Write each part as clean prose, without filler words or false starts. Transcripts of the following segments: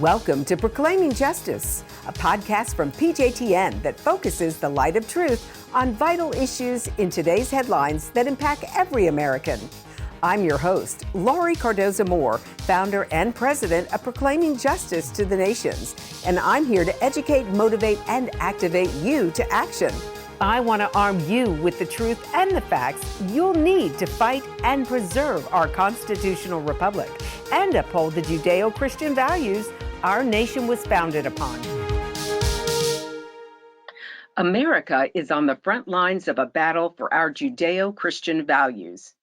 Welcome to Proclaiming Justice, a podcast from PJTN that focuses the light of truth on vital issues in today's headlines that impact every American. I'm your host, Laurie Cardoza-Moore, founder and president of Proclaiming Justice to the Nations, and I'm here to educate, motivate, and activate you to action. I want to arm you with the truth and the facts you'll need to fight and preserve our constitutional republic and uphold the Judeo-Christian values our nation was founded upon. America is on the front lines of a battle for our Judeo-Christian values.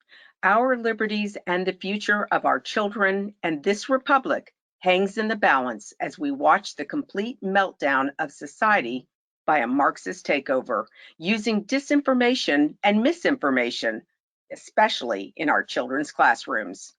Our liberties and the future of our children and this republic hangs in the balance as we watch the complete meltdown of society by a Marxist takeover, using disinformation and misinformation, especially in our children's classrooms.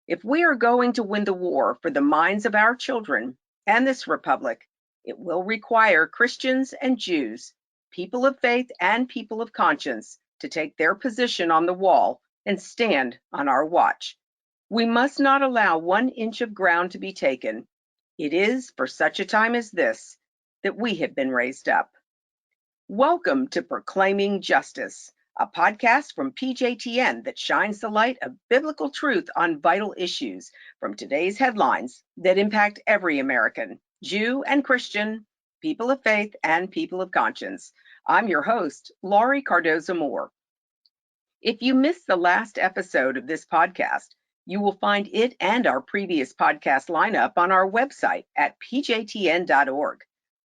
If we are going to win the war for the minds of our children and this republic, it will require Christians and Jews, people of faith and people of conscience, to take their position on the wall and stand on our watch. We must not allow 1 inch of ground to be taken. It is for such a time as this that we have been raised up. Welcome to Proclaiming Justice, a podcast from PJTN that shines the light of biblical truth on vital issues from today's headlines that impact every American, Jew and Christian, people of faith and people of conscience. I'm your host, Laurie Cardoza-Moore. If you missed the last episode of this podcast, you will find it and our previous podcast lineup on our website at pjtn.org,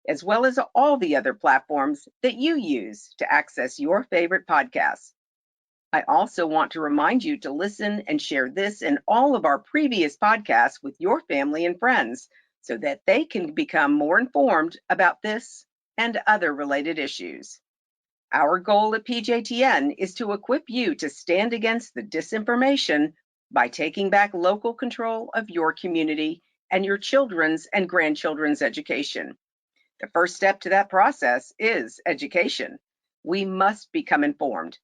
as well as all the other platforms that you use to access your favorite podcasts. I also want to remind you to listen and share this and all of our previous podcasts with your family and friends so that they can become more informed about this and other related issues. Our goal at PJTN is to equip you to stand against the disinformation by taking back local control of your community and your children's and grandchildren's education. The first step to that process is education. We must become informed.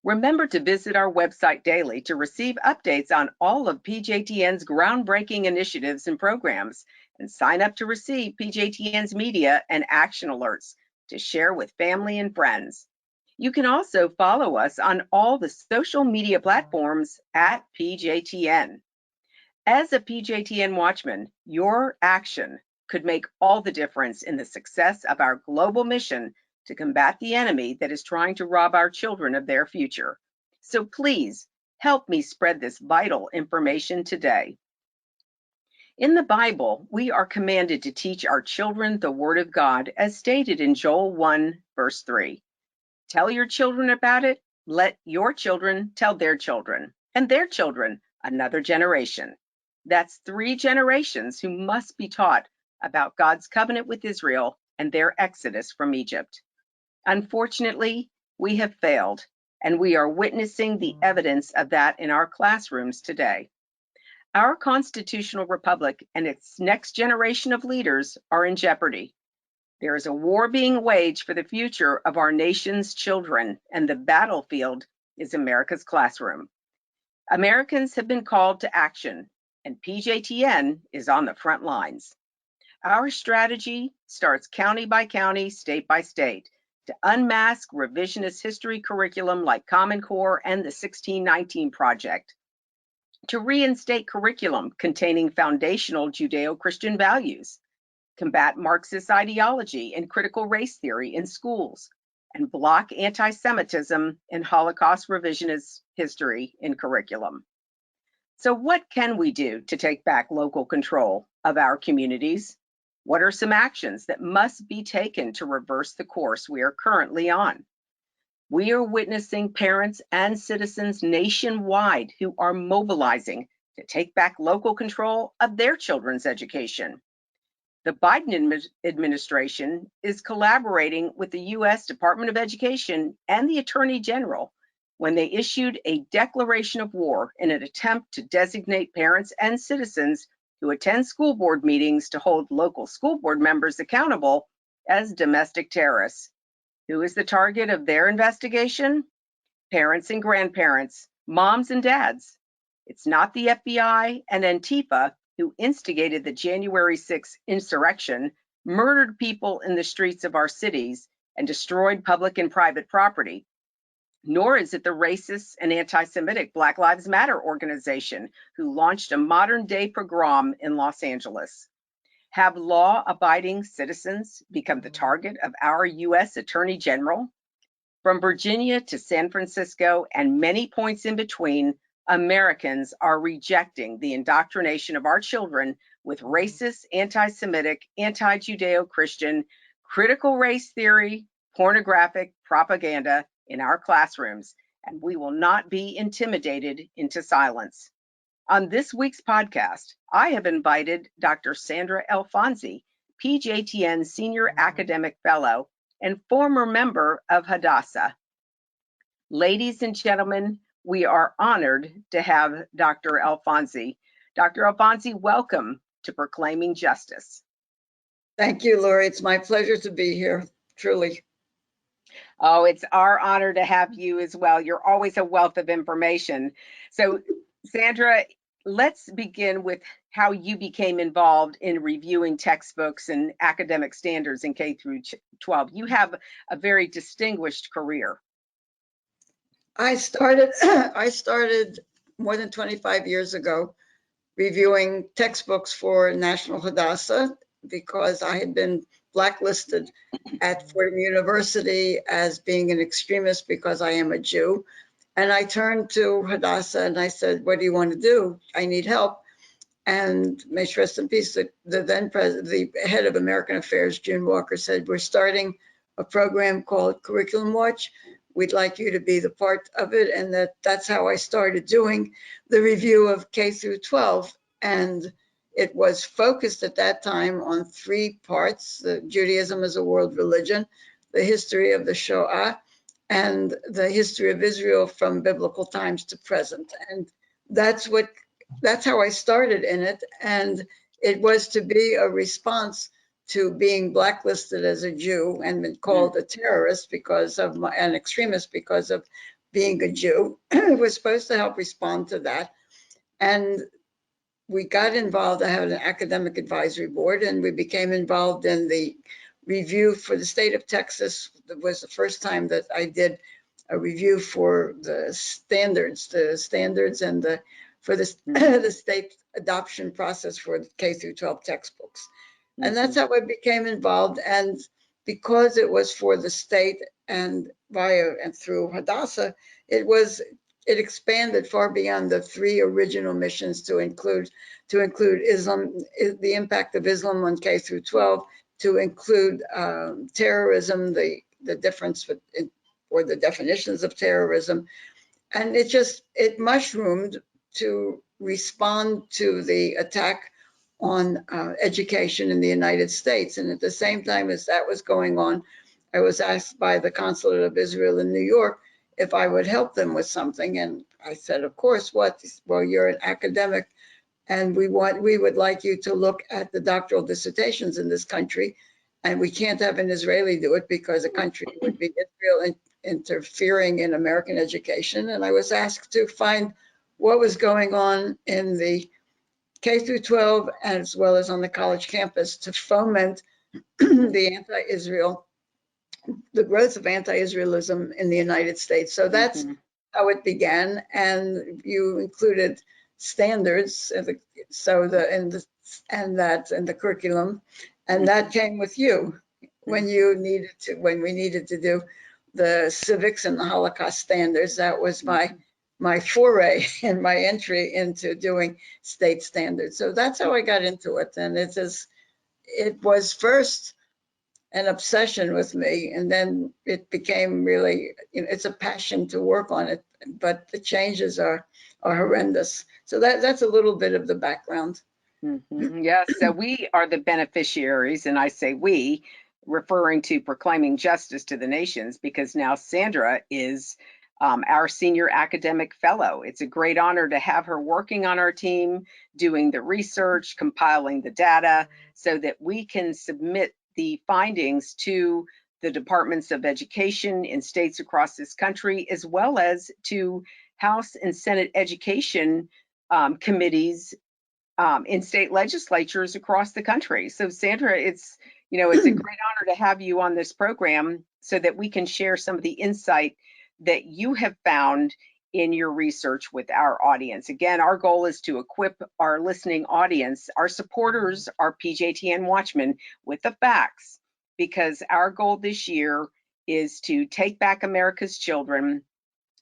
Remember to visit our website daily to receive updates on all of PJTN's groundbreaking initiatives and programs, and sign up to receive PJTN's media and action alerts to share with family and friends. You can also follow us on all the social media platforms at PJTN. As a PJTN Watchman, your action could make all the difference in the success of our global mission to combat the enemy that is trying to rob our children of their future. So please help me spread this vital information today. In the Bible, we are commanded to teach our children the Word of God as stated in Joel 1, verse 3. Tell your children about it, let your children tell their children, and their children another generation. That's 3 generations who must be taught about God's covenant with Israel and their exodus from Egypt. Unfortunately, we have failed, and we are witnessing the evidence of that in our classrooms today. Our constitutional republic and its next generation of leaders are in jeopardy. There is a war being waged for the future of our nation's children, and the battlefield is America's classroom. Americans have been called to action, and PJTN is on the front lines. Our strategy starts county by county, state by state, to unmask revisionist history curriculum like Common Core and the 1619 Project, to reinstate curriculum containing foundational Judeo-Christian values, combat Marxist ideology and critical race theory in schools, and block anti-Semitism and Holocaust revisionist history in curriculum. So what can we do to take back local control of our communities? What are some actions that must be taken to reverse the course we are currently on? We are witnessing parents and citizens nationwide who are mobilizing to take back local control of their children's education. The Biden administration is collaborating with the U.S. Department of Education and the Attorney General when they issued a declaration of war in an attempt to designate parents and citizens who attend school board meetings to hold local school board members accountable as domestic terrorists. Who is the target of their investigation? Parents and grandparents, moms and dads. It's not the FBI and Antifa who instigated the January 6th insurrection, murdered people in the streets of our cities, and destroyed public and private property. Nor is it the racist and anti-Semitic Black Lives Matter organization who launched a modern-day pogrom in Los Angeles. Have law-abiding citizens become the target of our U.S. Attorney General? From Virginia to San Francisco and many points in between, Americans are rejecting the indoctrination of our children with racist, anti-Semitic, anti-Judeo-Christian, critical race theory, pornographic propaganda in our classrooms, and we will not be intimidated into silence. On this week's podcast, I have invited Dr. Sanda Alfonsi, PJTN Senior Academic Fellow and former member of Hadassah. Ladies and gentlemen, we are honored to have Dr. Alfonsi. Dr. Alfonsi, welcome to Proclaiming Justice. Thank you, Laurie. It's my pleasure to be here, truly. Oh, it's our honor to have you as well. You're always a wealth of information. So, Sandra, let's begin with how you became involved in reviewing textbooks and academic standards in K through 12. You have a very distinguished career. I started more than 25 years ago reviewing textbooks for National Hadassah because I had been blacklisted at Fordham University as being an extremist because I am a Jew. And I turned to Hadassah and I said, what do you want to do? I need help. And may she rest in peace, the then president, the head of American Affairs, June Walker, said, we're starting a program called Curriculum Watch. We'd like you to be the part of it. And that's how I started doing the review of K through 12. And it was focused at that time on three parts: Judaism as a world religion, the history of the Shoah, and the history of Israel from biblical times to present. And that's how I started in it. And it was to be a response to being blacklisted as a Jew and been called a terrorist because of an extremist because of being a Jew. It was supposed to help respond to that. And we got involved. I had an academic advisory board, and we became involved in the review for the state of Texas. It was the first time that I did a review for the standards and for the state adoption process for the K through 12 textbooks. And that's how I became involved. And because it was for the state and through Hadassah, it expanded far beyond the three original missions to include Islam, the impact of Islam on K through 12, to include terrorism, the difference or the definitions of terrorism. And it mushroomed to respond to the attack on education in the United States. And at the same time as that was going on, I was asked by the Consulate of Israel in New York if I would help them with something. And I said, of course, what? Well, you're an academic and we would like you to look at the doctoral dissertations in this country. And we can't have an Israeli do it because a country would be Israel interfering in American education. And I was asked to find what was going on in the K through 12, as well as on the college campus, to foment the growth of anti-Israelism in the United States. So that's how it began. And you included standards, and the curriculum, and that came with you when we needed to do the civics and the Holocaust standards. That was my foray and my entry into doing state standards. So that's how I got into it. And it was first an obsession with me, and then it became really, it's a passion to work on it, but the changes are horrendous. So that's a little bit of the background. Yes, so we are the beneficiaries, and I say we, referring to Proclaiming Justice to the Nations, because now Sandra is our senior academic fellow. It's a great honor to have her working on our team, doing the research, compiling the data, so that we can submit the findings to the departments of education in states across this country, as well as to House and Senate education committees in state legislatures across the country. So Sandra, it's a great honor to have you on this program so that we can share some of the insight that you have found in your research with our audience. Again, our goal is to equip our listening audience, our supporters, our PJTN watchmen, with the facts, because our goal this year is to take back America's children.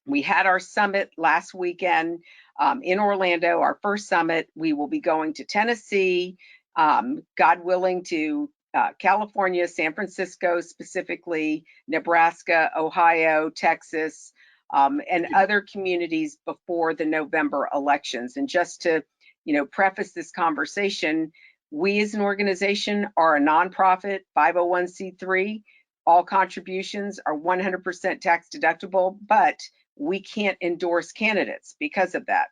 We had our summit last weekend in Orlando, our first summit. We will be going to Tennessee, God willing, to California, San Francisco specifically, Nebraska, Ohio, Texas, and other communities before the November elections. And just to, preface this conversation, we as an organization are a nonprofit 501c3. All contributions are 100% tax deductible, but we can't endorse candidates because of that.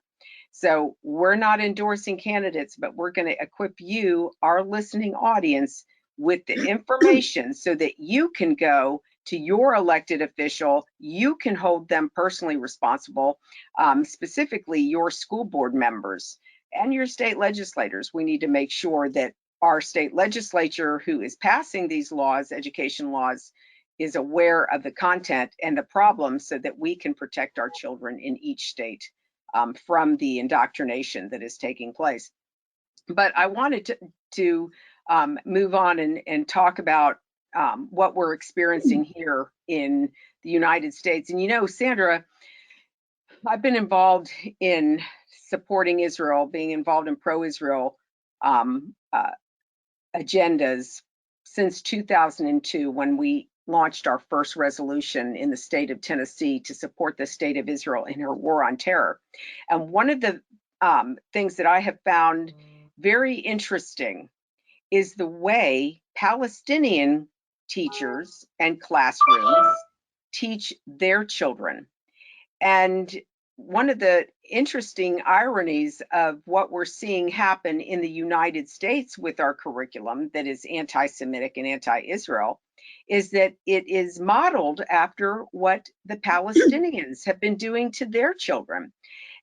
So we're not endorsing candidates, but we're going to equip you, our listening audience, with the information so that you can go to your elected official, you can hold them personally responsible, specifically your school board members and your state legislators. We need to make sure that our state legislature, who is passing these laws, education laws, is aware of the content and the problems so that we can protect our children in each state from the indoctrination that is taking place. But I wanted to move on and talk about what we're experiencing here in the United States. And Sandra, I've been involved in supporting Israel, being involved in pro-Israel agendas since 2002, when we launched our first resolution in the state of Tennessee to support the state of Israel in her war on terror. And one of the things that I have found very interesting is the way Palestinian teachers and classrooms teach their children. And one of the interesting ironies of what we're seeing happen in the United States with our curriculum that is anti-Semitic and anti-Israel is that it is modeled after what the Palestinians have been doing to their children.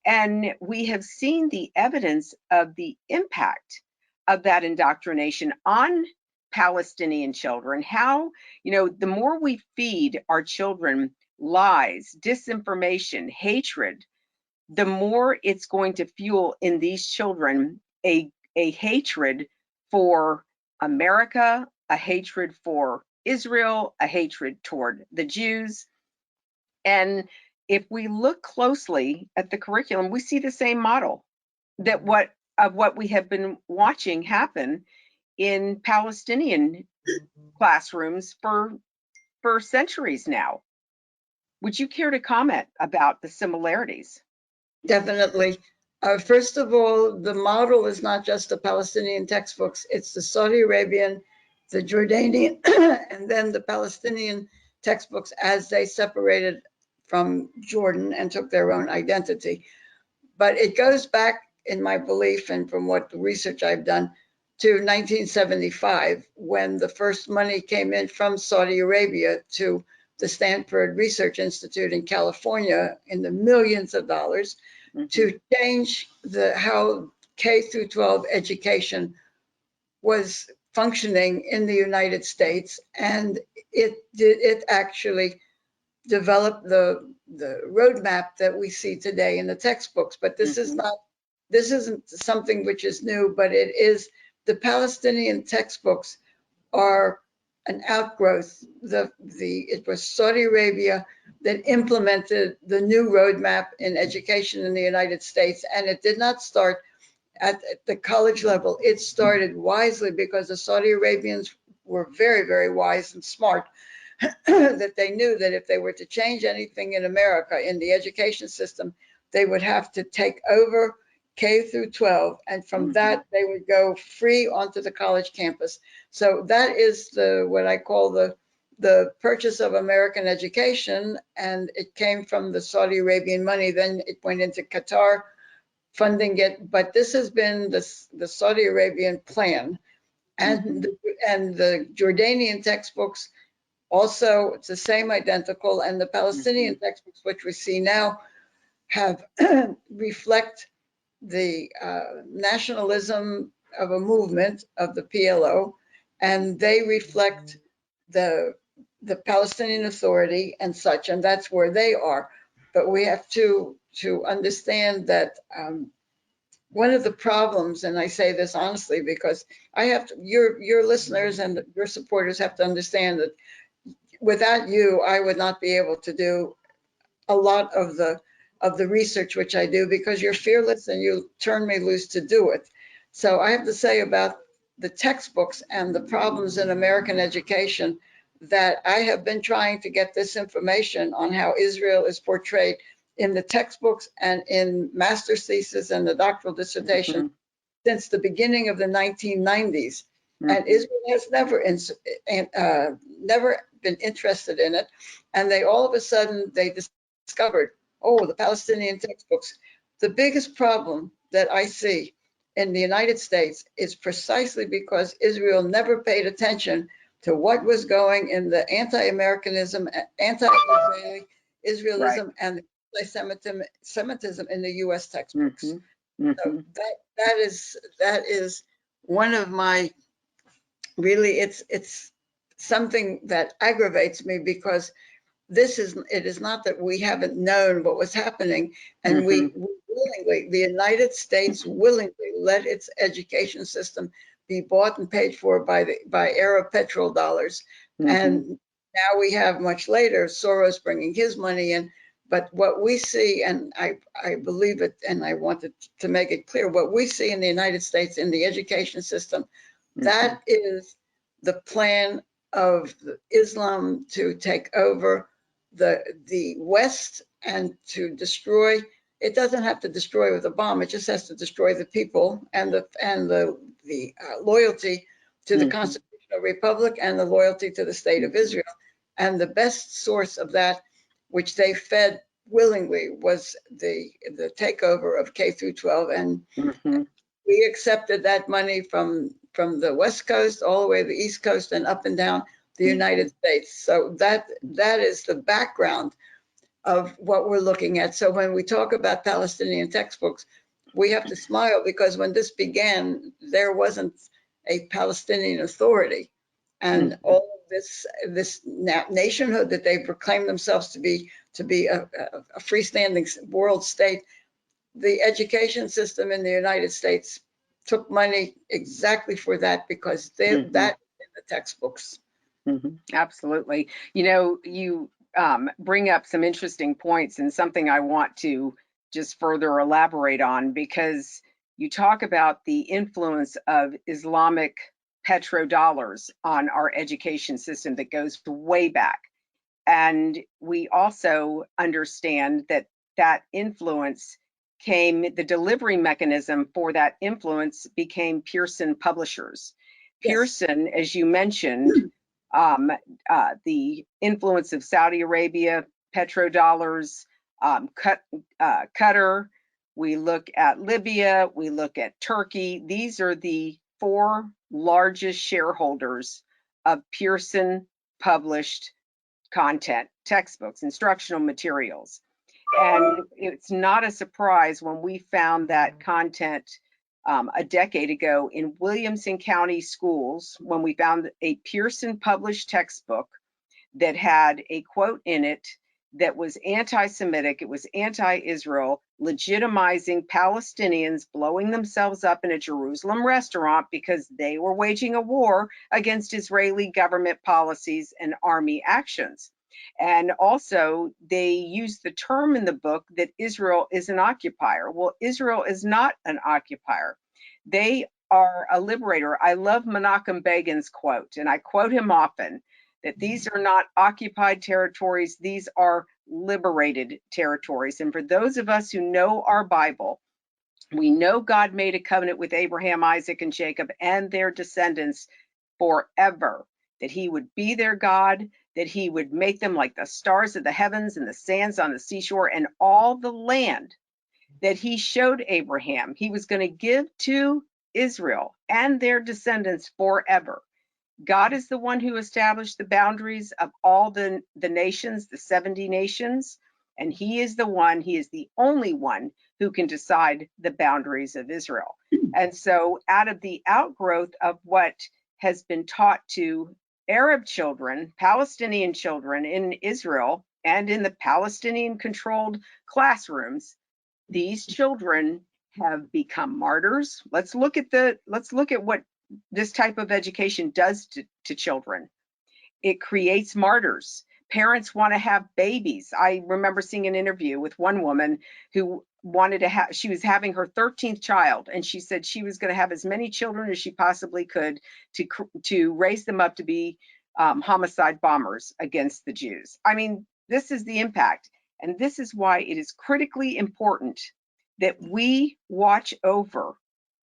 And we have seen the evidence of the impact of that indoctrination on Palestinian children. How, the more we feed our children lies, disinformation, hatred, the more it's going to fuel in these children a hatred for America, a hatred for Israel, a hatred toward the Jews. And if we look closely at the curriculum, we see the same model that what we have been watching happen in Palestinian classrooms for centuries now. Would you care to comment about the similarities? Definitely. First of all, the model is not just the Palestinian textbooks, it's the Saudi Arabian, the Jordanian, and then the Palestinian textbooks as they separated from Jordan and took their own identity. But it goes back, in my belief and from what the research I've done, to 1975, when the first money came in from Saudi Arabia to the Stanford Research Institute in California in the millions of dollars to change how K through 12 education was functioning in the United States. And it actually developed the roadmap that we see today in the textbooks. But this isn't something which is new, but it is. The Palestinian textbooks are an outgrowth. It was Saudi Arabia that implemented the new roadmap in education in the United States, and it did not start at the college level. It started wisely because the Saudi Arabians were very, very wise and smart, that they knew that if they were to change anything in America in the education system, they would have to take over K through 12, and from that they would go free onto the college campus. So that is what I call the purchase of American education, and it came from the Saudi Arabian money. Then it went into Qatar funding it, but this has been the Saudi Arabian plan, and the Jordanian textbooks also, it's the same identical, and the Palestinian textbooks, which we see now, have reflect nationalism of a movement of the PLO, and they reflect the Palestinian Authority and such, and that's where they are. But we have to understand that one of the problems, and I say this honestly because I have to, your listeners and your supporters have to understand that without you, I would not be able to do a lot of the research which I do, because you're fearless and you turn me loose to do it. So I have to say about the textbooks and the problems in American education, that I have been trying to get this information on how Israel is portrayed in the textbooks and in master's thesis and the doctoral dissertation since the beginning of the 1990s. And Israel has never been interested in it. And they all of a sudden, they discovered, oh, the Palestinian textbooks. The biggest problem that I see in the United States is precisely because Israel never paid attention to what was going in the anti-Americanism, anti-Israeli Israelism, and anti-Semitism in the U.S. textbooks. So that is one of my, really, it's something that aggravates me, because it is not that we haven't known what was happening, and we willingly, the United States willingly let its education system be bought and paid for by Arab petrol dollars. And now we have, much later, Soros bringing his money in. But what we see, and I believe it, and I wanted to make it clear, what we see in the United States in the education system, that is the plan of Islam to take over the West and to destroy. It doesn't have to destroy with a bomb. It just has to destroy the people and the loyalty to the constitutional republic and the loyalty to the state of Israel. And the best source of that, which they fed willingly, was the takeover of K through 12. And we accepted that money from the West Coast all the way to the East Coast and up and down the United States. So that is the background of what we're looking at. So when we talk about Palestinian textbooks, we have to smile, because when this began, there wasn't a Palestinian Authority. And all of this nationhood that they proclaim themselves to be a freestanding world state, the education system in the United States took money exactly for that, because that is in the textbooks. Absolutely. You know, you bring up some interesting points, and something I want to just further elaborate on, because you talk about the influence of Islamic petrodollars on our education system that goes way back. And we also understand that that influence the delivery mechanism for that influence became Pearson Publishers. Yes. Pearson, as you mentioned, the influence of Saudi Arabia, petrodollars, Qatar, we look at Libya, we look at Turkey. These are the 4 largest shareholders of Pearson published content, textbooks, instructional materials. And it's not a surprise when we found that content a decade ago in Williamson County schools, when we found a Pearson published textbook that had a quote in it that was anti-Semitic, it was anti-Israel, legitimizing Palestinians blowing themselves up in a Jerusalem restaurant because they were waging a war against Israeli government policies and army actions. And also, they used the term in the book that Israel is an occupier. Well, Israel is not an occupier. They are a liberator. I love Menachem Begin's quote, and I quote him often, that these are not occupied territories, these are liberated territories. And for those of us who know our Bible, we know God made a covenant with Abraham, Isaac, and Jacob and their descendants forever, that he would be their God, that he would make them like the stars of the heavens and the sands on the seashore, and all the land that he showed Abraham he was going to give to Israel and their descendants forever. God is the one who established the boundaries of all the nations, the 70 nations, and he is the only one who can decide the boundaries of Israel. And so out of the outgrowth of what has been taught to Arab children, Palestinian children in Israel and in the Palestinian controlled classrooms, these children have become martyrs. Let's look at what this type of education does to children. It creates martyrs. Parents want to have babies. I remember seeing an interview with one woman who wanted to have, she was having her 13th child, and she said she was going to have as many children as she possibly could to raise them up to be homicide bombers against the Jews. I mean, this is the impact. And this is why it is critically important that we watch over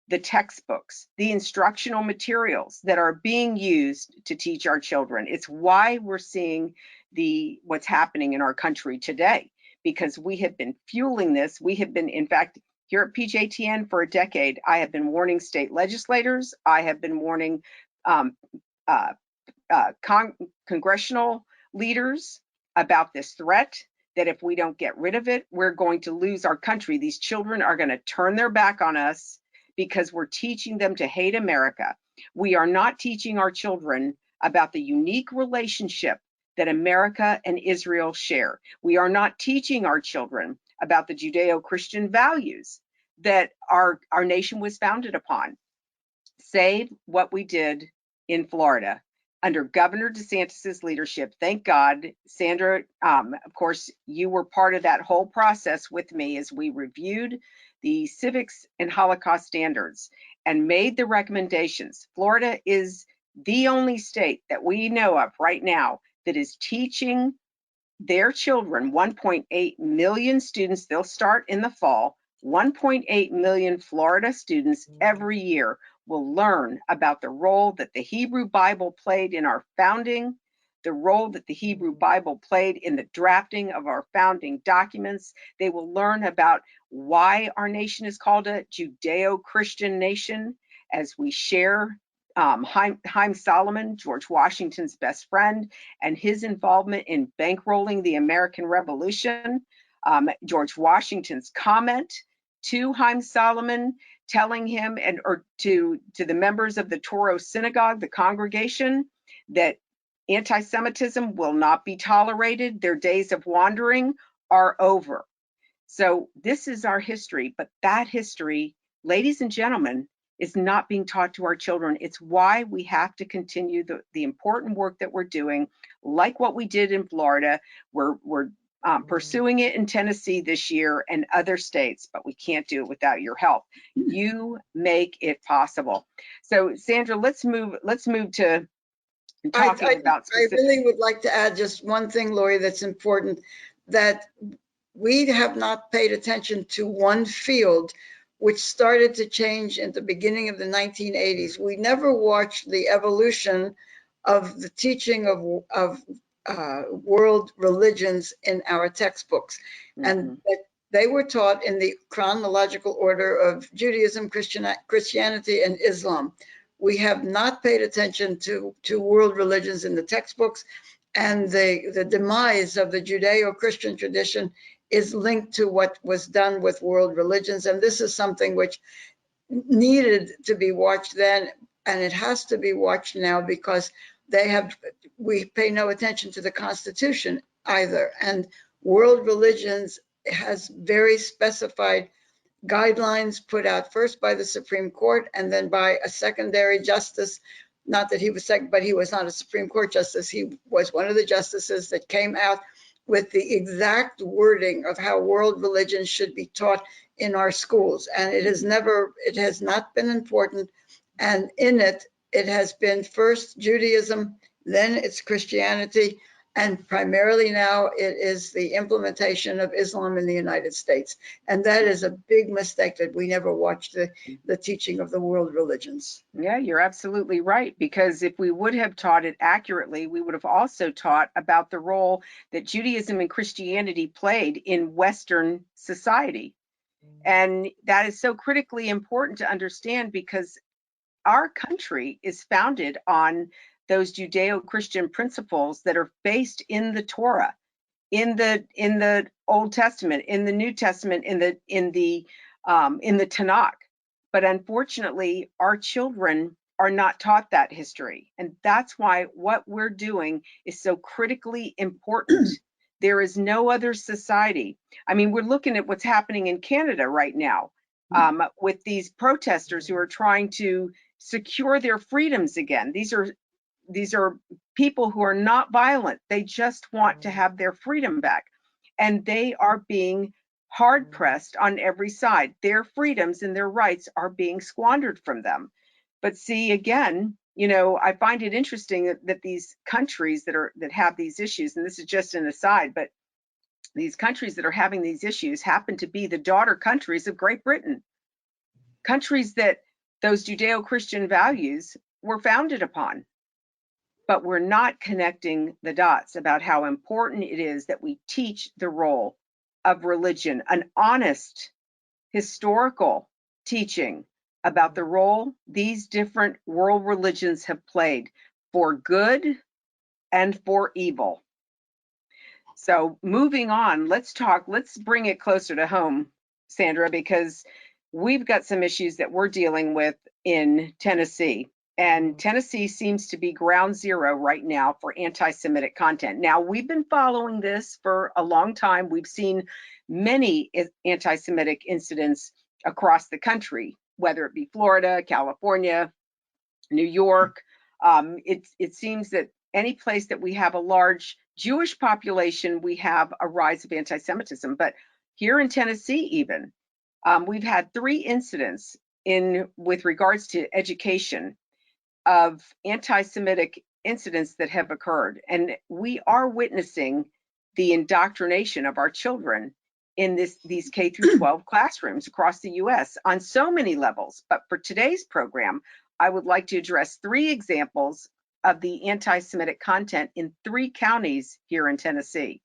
the textbooks, the instructional materials that are being used to teach our children. It's why we're seeing what's happening in our country today, because we have been fueling this. We have been, in fact, here at PJTN for a decade, I have been warning state legislators. I have been warning congressional leaders about this threat, that if we don't get rid of it, we're going to lose our country. These children are going to turn their back on us because we're teaching them to hate America. We are not teaching our children about the unique relationship that America and Israel share. We are not teaching our children about the Judeo-Christian values that our nation was founded upon. Save what we did in Florida under Governor DeSantis's leadership. Thank God, Sandra, of course, you were part of that whole process with me as we reviewed the civics and Holocaust standards and made the recommendations. Florida is the only state that we know of right now that is teaching their children, 1.8 million students, they'll start in the fall, 1.8 million Florida students every year will learn about the role that the Hebrew Bible played in our founding, the role that the Hebrew Bible played in the drafting of our founding documents. They will learn about why our nation is called a Judeo-Christian nation, as we share Haim Solomon, George Washington's best friend, and his involvement in bankrolling the American Revolution. George Washington's comment to Haim Solomon, telling him or to the members of the Toro Synagogue, the congregation, that anti-Semitism will not be tolerated. Their days of wandering are over. So this is our history, but that history, ladies and gentlemen, is not being taught to our children. It's why we have to continue the important work that we're doing, like what we did in Florida. We're pursuing it in Tennessee this year and other states, but we can't do it without your help. You make it possible. So Sandra, let's move to talking about specific. I really would like to add just one thing, Laurie, that's important, that we have not paid attention to one field which started to change in the beginning of the 1980s. We never watched the evolution of the teaching of world religions in our textbooks. And they were taught in the chronological order of Judaism, Christianity, and Islam. We have not paid attention to world religions in the textbooks, and the demise of the Judeo-Christian tradition is linked to what was done with world religions. And this is something which needed to be watched then, and it has to be watched now, because we pay no attention to the Constitution either. And world religions has very specified guidelines put out first by the Supreme Court and then by a secondary justice. Not that he was second, but he was not a Supreme Court justice. He was one of the justices that came out with the exact wording of how world religions should be taught in our schools. And it has not been important. And in it has been first Judaism, then it's Christianity, and primarily now it is the implementation of Islam in the United States. And that is a big mistake, that we never watched the teaching of the world religions. Yeah, you're absolutely right, because if we would have taught it accurately, we would have also taught about the role that Judaism and Christianity played in Western society. And that is so critically important to understand, because our country is founded on those Judeo-Christian principles that are based in the Torah. in the Old Testament, in the New Testament, in the Tanakh. But unfortunately, our children are not taught that history. And that's why what we're doing is so critically important. There is no other society. I mean, we're looking at what's happening in Canada right now with these protesters who are trying to secure their freedoms again. These are people who are not violent. They just want to have their freedom back. And they are being hard pressed on every side. Their freedoms and their rights are being squandered from them. But see, again, I find it interesting that these countries that have these issues, and this is just an aside, but these countries that are having these issues happen to be the daughter countries of Great Britain, countries that those Judeo-Christian values were founded upon. But we're not connecting the dots about how important it is that we teach the role of religion, an honest historical teaching about the role these different world religions have played for good and for evil. So moving on, let's bring it closer to home, Sandra, because we've got some issues that we're dealing with in Tennessee. And Tennessee seems to be ground zero right now for anti-Semitic content. Now, we've been following this for a long time. We've seen many anti-Semitic incidents across the country, whether it be Florida, California, New York. It seems that any place that we have a large Jewish population, we have a rise of anti-Semitism. But here in Tennessee, even, we've had 3 incidents with regards to education of anti-Semitic incidents that have occurred. And we are witnessing the indoctrination of our children in these K through 12 classrooms across the US on so many levels. But for today's program, I would like to address 3 examples of the anti-Semitic content in 3 counties here in Tennessee.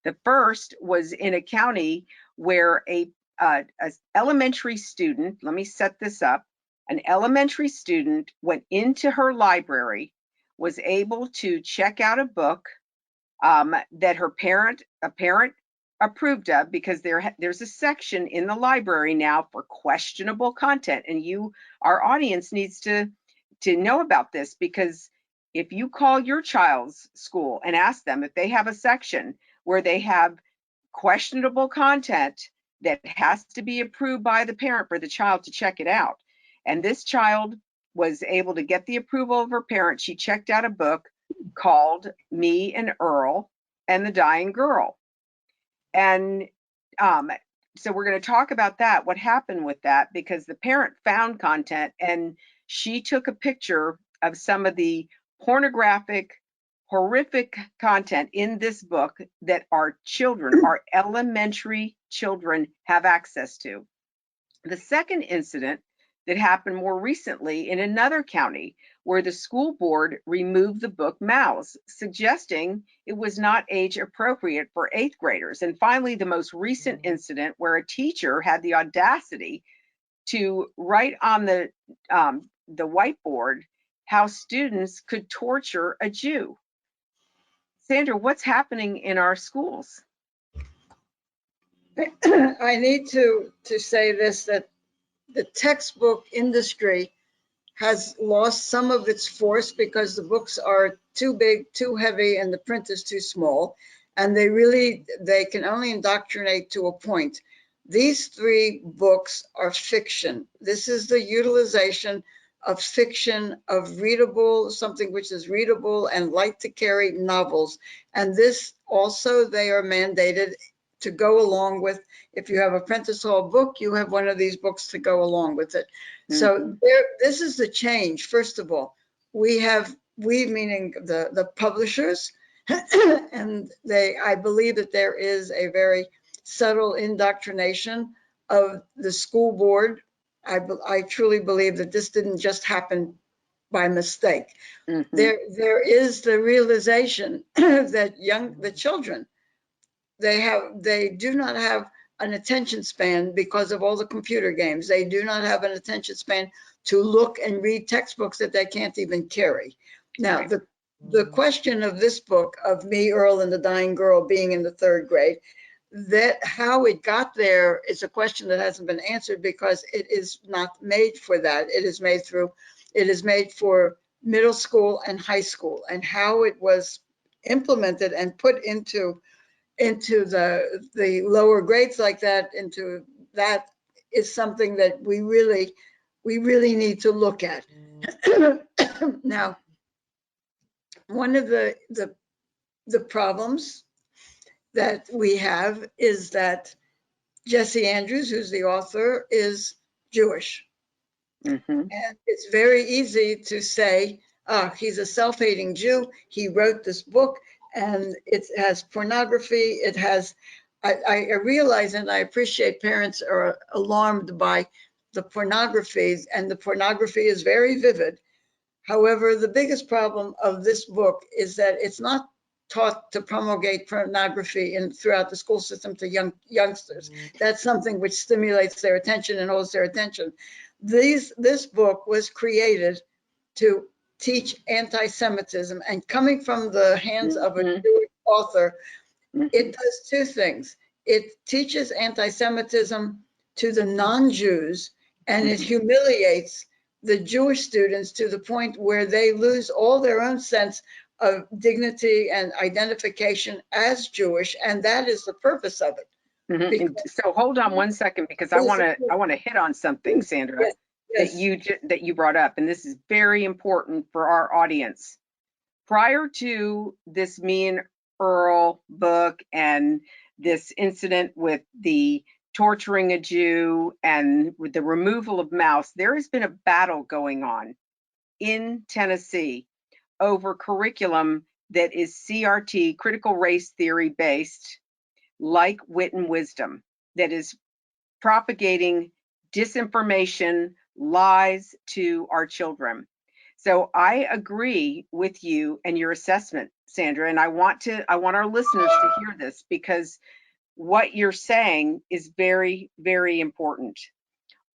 The first was in a county where a elementary student, let me set this up, an elementary student went into her library, was able to check out a book that a parent approved of, because there's a section in the library now for questionable content, and our audience needs to know about this, because if you call your child's school and ask them if they have a section where they have questionable content that has to be approved by the parent for the child to check it out. And this child was able to get the approval of her parent. She checked out a book called Me and Earl and the Dying Girl. And so we're going to talk about that, what happened with that, because the parent found content and she took a picture of some of the pornographic, horrific content in this book that our children, our elementary children, have access to. The second incident that happened more recently in another county, where the school board removed the book Mouse, suggesting it was not age appropriate for 8th graders. And finally, the most recent incident where a teacher had the audacity to write on the whiteboard how students could torture a Jew. Sandra, what's happening in our schools? I need to say this, that the textbook industry has lost some of its force because the books are too big, too heavy, and the print is too small. And they can only indoctrinate to a point. These 3 books are fiction. This is the utilization of fiction, of readable, something which is readable and light to carry novels. And this also, they are mandated to go along with, if you have a Prentice Hall book, you have one of these books to go along with it. So this is the change. First of all, we meaning the publishers, and I believe that there is a very subtle indoctrination of the school board. I truly believe that this didn't just happen by mistake. There is the realization that the children, they do not have an attention span because of all the computer games. They do not have an attention span to look and read textbooks that they can't even carry. Now, the question of this book, of me, Earl, and the Dying Girl being in the 3rd grade, that how it got there is a question that hasn't been answered, because it is not made for that. It is made for middle school and high school, and how it was implemented and put into the lower grades like that, that is something that we really need to look at. Now, one of the problems that we have is that Jesse Andrews, who's the author, is Jewish. And it's very easy to say, he's a self-hating Jew. He wrote this book, and it has pornography. It has, I realize and I appreciate parents are alarmed by the pornography, and the pornography is very vivid. However, the biggest problem of this book is that it's not taught to promulgate pornography throughout the school system to youngsters. That's something which stimulates their attention and holds their attention. This book was created to teach anti-Semitism, and coming from the hands of a Jewish author, it does 2 things. It teaches anti-Semitism to the non-Jews, and it humiliates the Jewish students to the point where they lose all their own sense of dignity and identification as Jewish, and that is the purpose of it. So hold on one second, because I want to hit on something, Sandra, yes. that you brought up, and this is very important for our audience. Prior to this Me and Earl book and this incident with the torturing a Jew and with the removal of mouths, there has been a battle going on in Tennessee over curriculum that is CRT, critical race theory based, like Wit and Wisdom, that is propagating disinformation, lies to our children. So I agree with you and your assessment, Sandra, and I want our listeners to hear this, because what you're saying is very, very important.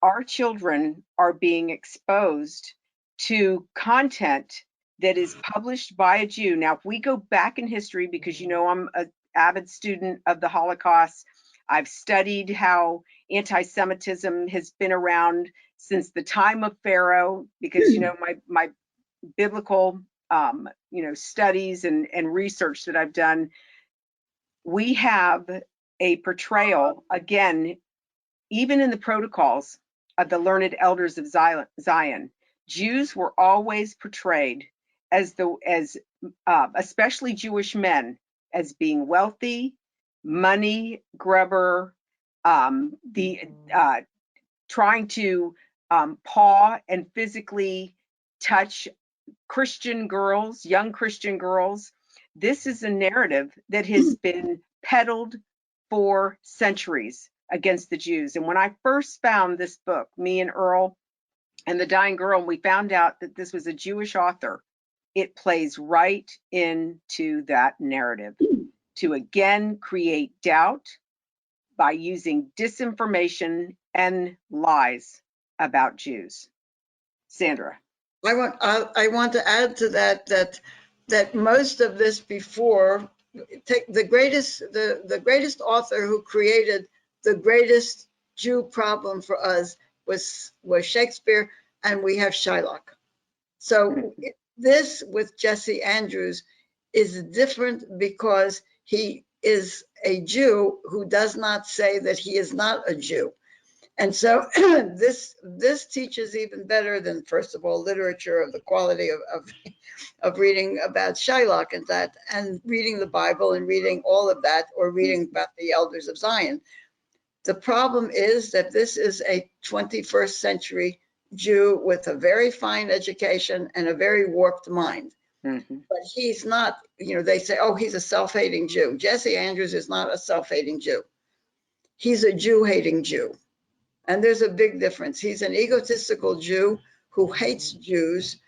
Our children are being exposed to content that is published by a Jew. Now, if we go back in history, because I'm an avid student of the Holocaust, I've studied how anti-Semitism has been around since the time of Pharaoh, because my biblical studies and research that I've done, we have a portrayal, again, even in the protocols of the learned elders of Zion. Jews were always portrayed as especially Jewish men, as being wealthy, money grubber, trying to paw and physically touch Christian girls, young Christian girls. This is a narrative that has been peddled for centuries against the Jews. And when I first found this book, Me and Earl and the Dying Girl, and we found out that this was a Jewish author, it plays right into that narrative to again create doubt by using disinformation and lies about Jews. Sandra. I want to add to that most of this before, take the greatest author who created the greatest Jew problem for us was Shakespeare, and we have Shylock. So this with Jesse Andrews is different because he is a Jew who does not say that he is not a Jew. And so this teaches even better than, first of all, literature, of the quality of reading about Shylock and that, and reading the Bible and reading all of that, or reading about the elders of Zion. The problem is that this is a 21st century Jew with a very fine education and a very warped mind. But he's not, they say, oh, he's a self-hating Jew. Jesse Andrews is not a self-hating Jew. He's a Jew-hating Jew. And there's a big difference. He's an egotistical Jew who hates Jews.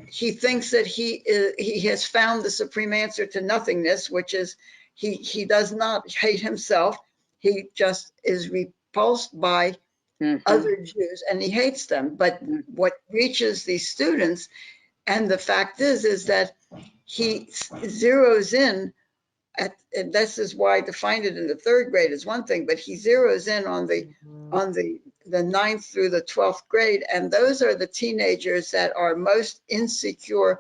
He thinks that he has found the supreme answer to nothingness, which is he does not hate himself. He just is repulsed by other Jews, and he hates them. But what reaches these students And the fact is that he zeroes in and this is why to find it in the third grade is one thing, but he zeroes in on the ninth through the 12th grade. And those are the teenagers that are most insecure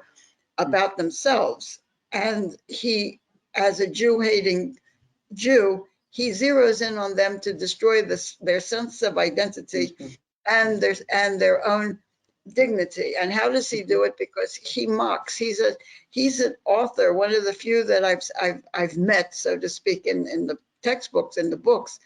about themselves. And he, as a Jew-hating Jew, he zeroes in on them to destroy their sense of identity and their own dignity. And how does he do it? Because he mocks. He's an author, one of the few that I've met, so to speak, in the textbooks, in the books,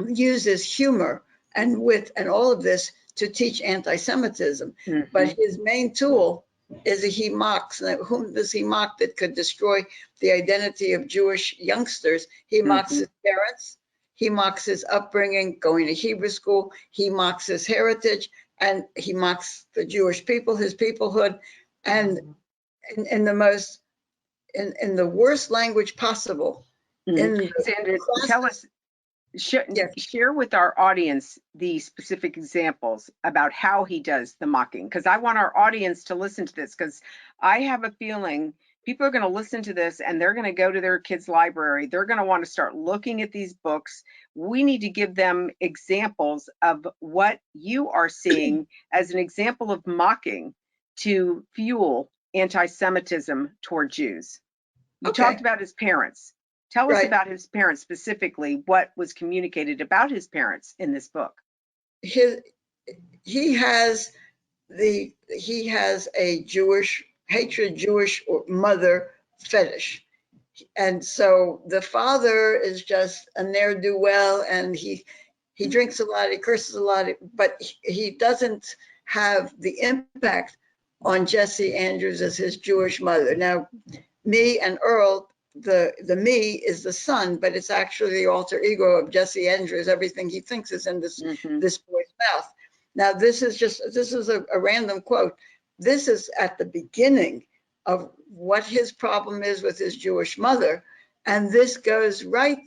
uses humor and wit and all of this to teach anti-Semitism. But his main tool is that he mocks. And whom does he mock that could destroy the identity of Jewish youngsters? He mocks his parents. He mocks his upbringing, going to Hebrew school. He mocks his heritage, and he mocks the Jewish people, his peoplehood, and in the worst language possible. Sandra, tell us, share with our audience the specific examples about how he does the mocking, because I want our audience to listen to this, because I have a feeling people are going to listen to this and they're going to go to their kids' library. They're going to want to start looking at these books. We need to give them examples of what you are seeing as an example of mocking to fuel anti-Semitism toward Jews. You talked about his parents. Tell us about his parents specifically, what was communicated about his parents in this book. He has a Jewish mother fetish. And so the father is just a ne'er-do-well, and he drinks a lot, he curses a lot, but he doesn't have the impact on Jesse Andrews as his Jewish mother. Now, me and Earl, the me is the son, but it's actually the alter ego of Jesse Andrews. Everything he thinks is in this boy's mouth. Now, this is a random quote. This is at the beginning of what his problem is with his Jewish mother. And this goes right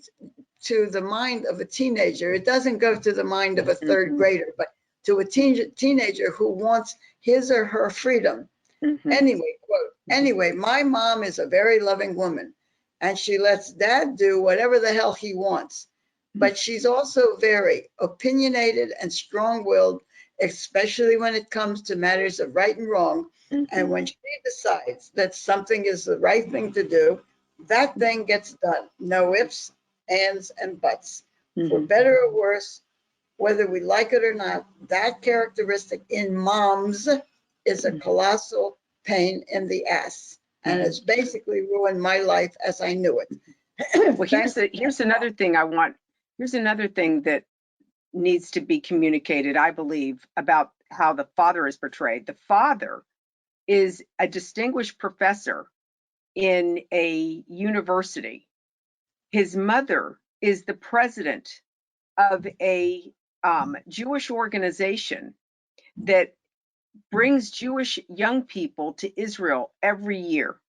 to the mind of a teenager. It doesn't go to the mind of a third grader, but to a teenager who wants his or her freedom. Anyway, quote, anyway, my mom is a very loving woman, and she lets dad do whatever the hell he wants. But she's also very opinionated and strong-willed, especially when it comes to matters of right and wrong. And when she decides that something is the right thing to do, that thing gets done. No ifs, ands, and buts. For better or worse, whether we like it or not, that characteristic in moms is a colossal pain in the ass, and it's basically ruined my life as I knew it. Well, here's another thing here's another thing that needs to be communicated, I believe, about how the father is portrayed. The father is a distinguished professor in a university. His mother is the president of a Jewish organization that brings Jewish young people to Israel every year.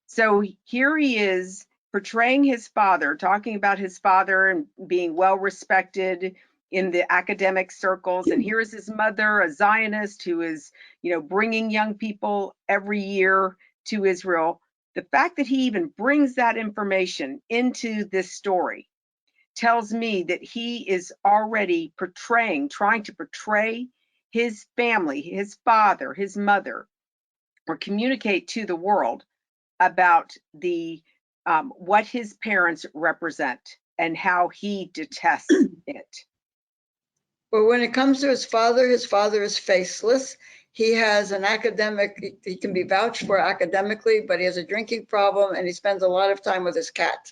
So here he is portraying his father, talking about his father and being well respected in the academic circles. And here is his mother, a Zionist who is, bringing young people every year to Israel. The fact that he even brings that information into this story tells me that he is already trying to portray his family, his father, his mother, or communicate to the world about the what his parents represent and how he detests it. But when it comes to his father is faceless. He has an he can be vouched for academically, but he has a drinking problem and he spends a lot of time with his cat.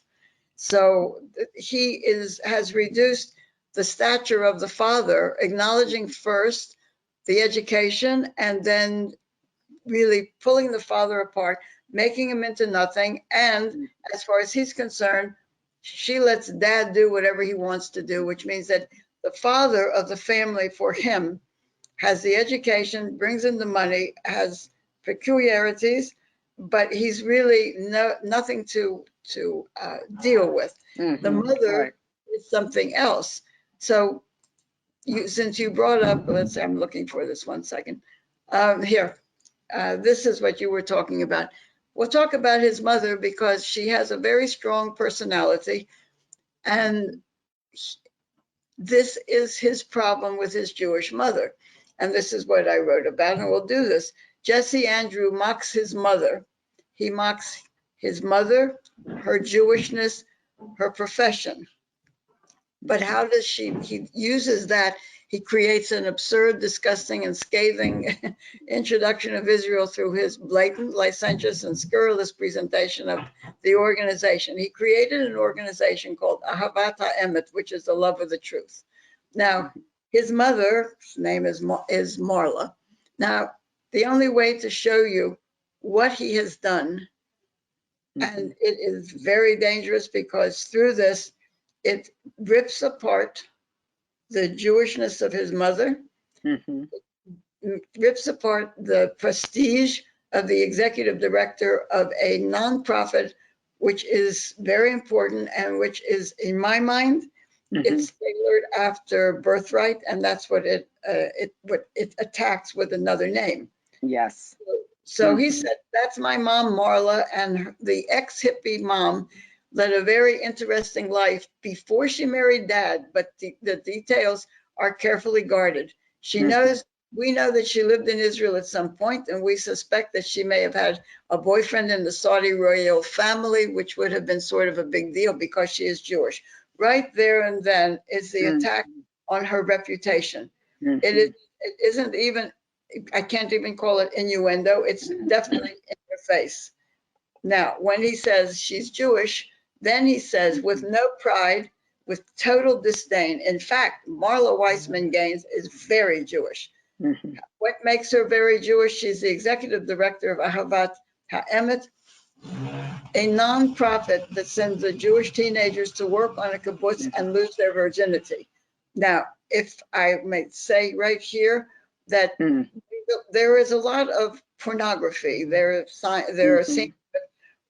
So he has reduced the stature of the father, acknowledging first the education and then really pulling the father apart, making him into nothing. And as far as he's concerned, she lets dad do whatever he wants to do, which means that the father of the family for him has the education, brings in the money, has peculiarities, but he's really nothing to deal with. The mother is something else. So since you brought up, let's say, I'm looking for this 1 second. Here, this is what you were talking about. We'll talk about his mother because she has a very strong personality, and this is his problem with his Jewish mother. And this is what I wrote about, and we'll do this. Jesse Andrew mocks his mother. He mocks his mother, her Jewishness, her profession. But how does he uses that, he creates an absurd, disgusting, and scathing introduction of Israel through his blatant, licentious, and scurrilous presentation of the organization. He created an organization called Ahavat HaEmet, which is the love of the truth. Now, his mother's name is Marla. Now, the only way to show you what he has done, and it is very dangerous because through this, it rips apart the Jewishness of his mother, rips apart the prestige of the executive director of a nonprofit, which is very important and which is, in my mind, it's tailored after birthright, and that's what it attacks with another name. Yes. So he said, that's my mom, Marla, and the ex-hippie mom led a very interesting life before she married Dad, but the details are carefully guarded. She knows, we know that she lived in Israel at some point, and we suspect that she may have had a boyfriend in the Saudi royal family, which would have been sort of a big deal because she is Jewish. Right there and then is the attack on her reputation. It isn't even, I can't even call it innuendo. It's definitely in her face. Now, when he says she's Jewish, then he says, with no pride, with total disdain. In fact, Marla Weissman Gaines is very Jewish. What makes her very Jewish? She's the executive director of Ahavat HaEmet, a nonprofit that sends the Jewish teenagers to work on a kibbutz and lose their virginity. Now, if I may say right here that there is a lot of pornography. There are scenes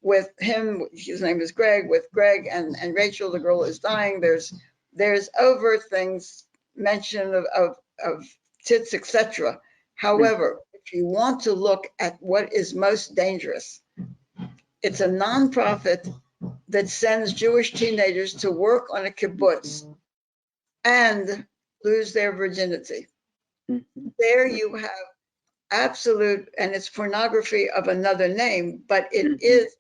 with him, his name is Greg, with Greg and Rachel, the girl is dying. There's overt things mentioned of tits, etc. However, if you want to look at what is most dangerous, it's a nonprofit that sends Jewish teenagers to work on a kibbutz and lose their virginity. There you have absolute, and it's pornography of another name, but it is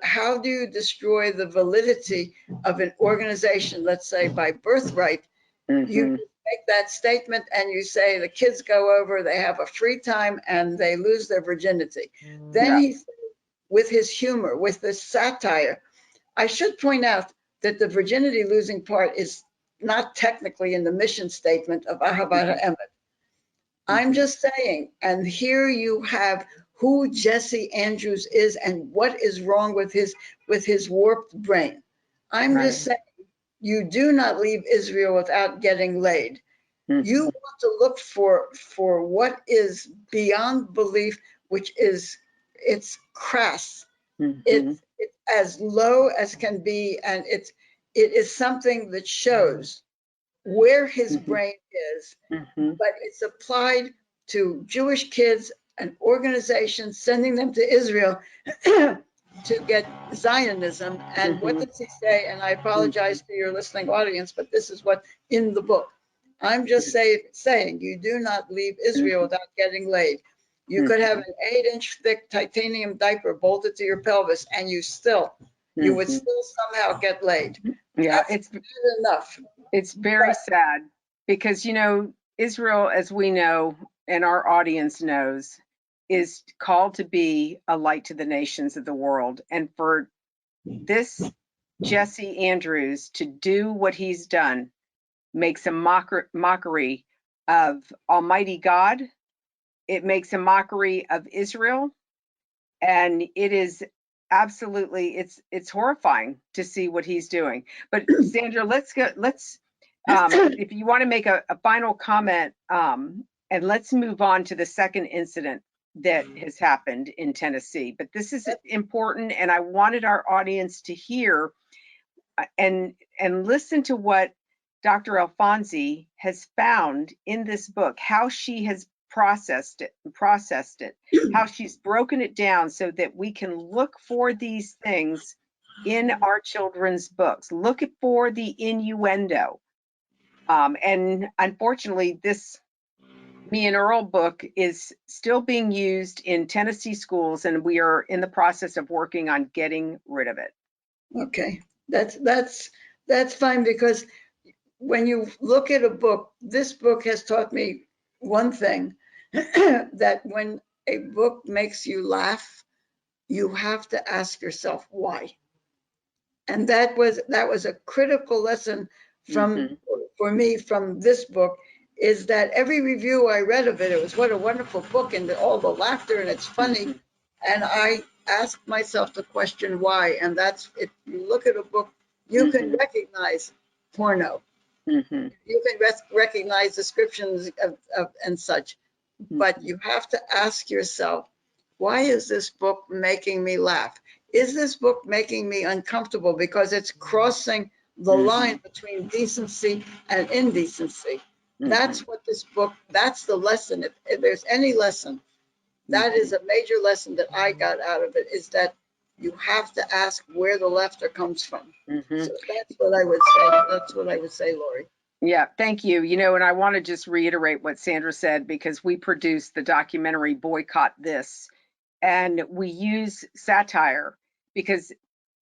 how do you destroy the validity of an organization, let's say by birthright? You make that statement and you say the kids go over, they have a free time and they lose their virginity. Then he said, with his humor, with this satire, I should point out that the virginity losing part is not technically in the mission statement of Ahavat HaEmet. I'm just saying, and here you have who Jesse Andrews is and what is wrong with his warped brain. I'm just saying, you do not leave Israel without getting laid. You want to look for what is beyond belief, which is, it's crass. It's as low as can be, and it is something that shows where his brain is, but it's applied to Jewish kids, an organization sending them to Israel to get Zionism. And what does he say? And I apologize to your listening audience, but this is what in the book. I'm just saying you do not leave Israel without getting laid. You could have an 8-inch thick titanium diaper bolted to your pelvis, and you would still somehow get laid. Yeah, it's bad enough. It's very sad because, you know, Israel, as we know, and our audience knows, is called to be a light to the nations of the world. And for this Jesse Andrews to do what he's done makes a mockery of Almighty God. It makes a mockery of Israel. And it is absolutely, it's horrifying to see what he's doing. But Sandra, let's if you want to make a final comment, and let's move on to the second incident that has happened in Tennessee. But this is important, and I wanted our audience to hear and listen to what Dr. Alfonsi has found in this book, how she has processed it, how she's broken it down so that we can look for these things in our children's books, look for the innuendo. And unfortunately, this Me and Earl book is still being used in Tennessee schools, and we are in the process of working on getting rid of it. Okay, that's fine, because when you look at a book, this book has taught me one thing, that when a book makes you laugh, you have to ask yourself why. And that was a critical lesson from for me from this book, is that every review I read of it, it was what a wonderful book and all the laughter and it's funny. And I asked myself the question why. And that's, if you look at a book, you can recognize porno. You can recognize descriptions of and such, but you have to ask yourself, why is this book making me laugh? Is this book making me uncomfortable because it's crossing the line between decency and indecency? That's what this book, that's the lesson. If there's any lesson, that is a major lesson that I got out of it, is that you have to ask where the laughter comes from. So that's what I would say. That's what I would say, Laurie. Yeah, thank you. You know, and I want to just reiterate what Sandra said, because we produced the documentary Boycott This, and we use satire because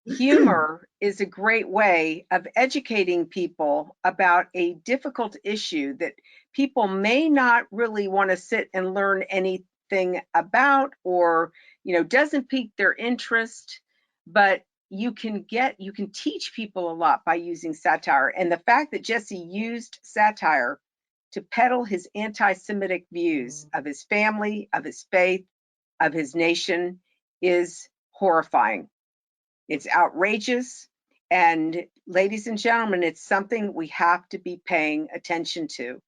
humor is a great way of educating people about a difficult issue that people may not really want to sit and learn anything about, or, you know, doesn't pique their interest, but you can teach people a lot by using satire. And the fact that Jesse used satire to peddle his anti-Semitic views of his family, of his faith, of his nation is horrifying. It's outrageous. And ladies and gentlemen, it's something we have to be paying attention to,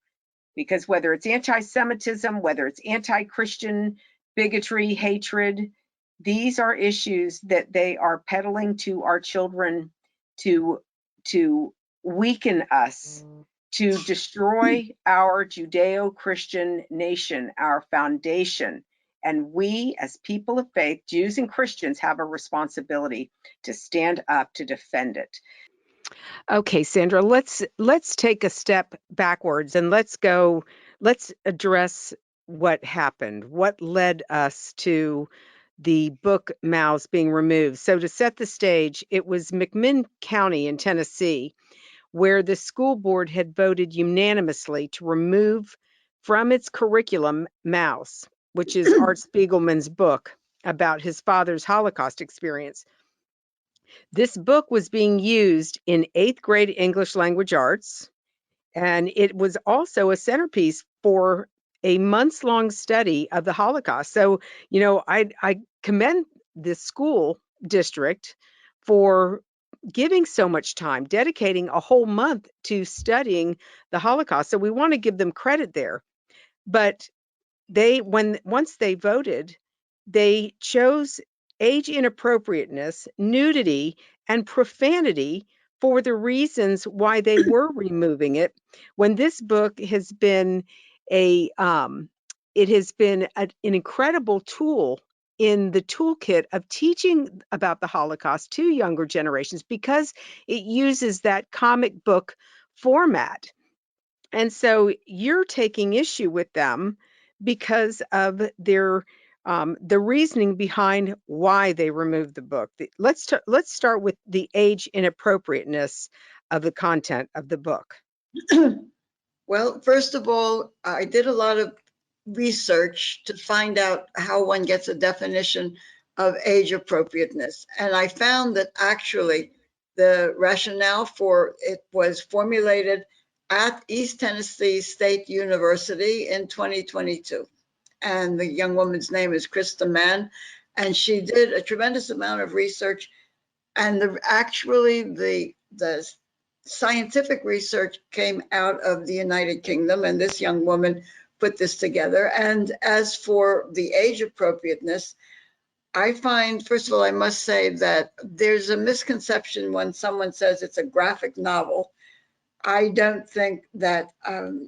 because whether it's anti-Semitism, whether it's anti-Christian bigotry, hatred, these are issues that they are peddling to our children to weaken us, to destroy our Judeo-Christian nation, our foundation. And we, as people of faith, Jews and Christians, have a responsibility to stand up to defend it. Okay, Sandra, let's take a step backwards and let's address what happened. What led us to the book mouths being removed? So to set the stage, it was McMinn County in Tennessee, where the school board had voted unanimously to remove from its curriculum Mouse, which is Art Spiegelman's book about his father's Holocaust experience. This book was being used in 8th grade English language arts, and it was also a centerpiece for a months-long study of the Holocaust. So, you know, I commend this school district for giving so much time, dedicating a whole month to studying the Holocaust. So we want to give them credit there. But once they voted, they chose age inappropriateness, nudity, and profanity for the reasons why they were removing it. When this book has been an incredible tool in the toolkit of teaching about the Holocaust to younger generations, because it uses that comic book format. And so you're taking issue with them because of their the reasoning behind why they removed the book. Let's start with the age inappropriateness of the content of the book. Well, first of all, I did a lot of research to find out how one gets a definition of age appropriateness. And I found that actually the rationale for it was formulated at East Tennessee State University in 2022. And the young woman's name is Krista Mann. And she did a tremendous amount of research. And the scientific research came out of the United Kingdom, and this young woman put this together. And as for the age appropriateness, I find, first of all, I must say that there's a misconception when someone says it's a graphic novel. I don't think that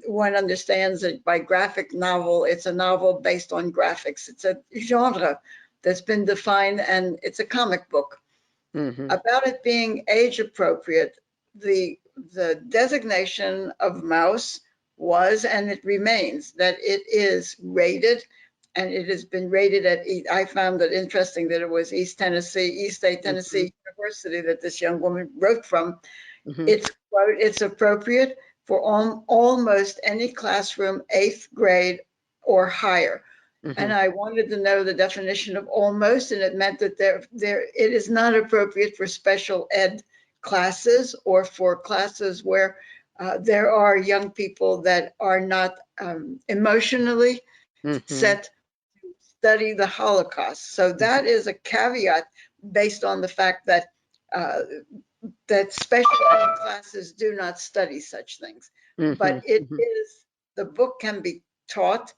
one understands it by graphic novel. It's a novel based on graphics. It's a genre that's been defined, and it's a comic book. About it being age appropriate, the designation of mouse was, and it remains, that it is rated, and it has been rated at, I found it interesting that it was East State Tennessee University that this young woman wrote from. It's, quote, it's appropriate for almost any classroom, 8th grade or higher. And I wanted to know the definition of almost, and it meant that it is not appropriate for special ed classes or for classes where there are young people that are not emotionally set to study the Holocaust. So that is a caveat based on the fact that that special ed classes do not study such things. But it is, the book can be taught.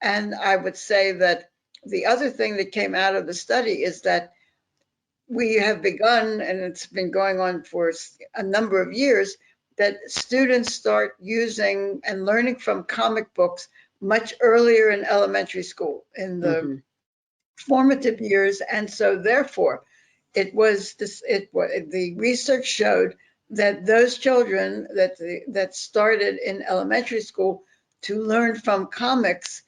And I would say that the other thing that came out of the study is that we have begun, and it's been going on for a number of years, that students start using and learning from comic books much earlier in elementary school, in the formative years. And so therefore, the research showed that those children that started in elementary school to learn from comics,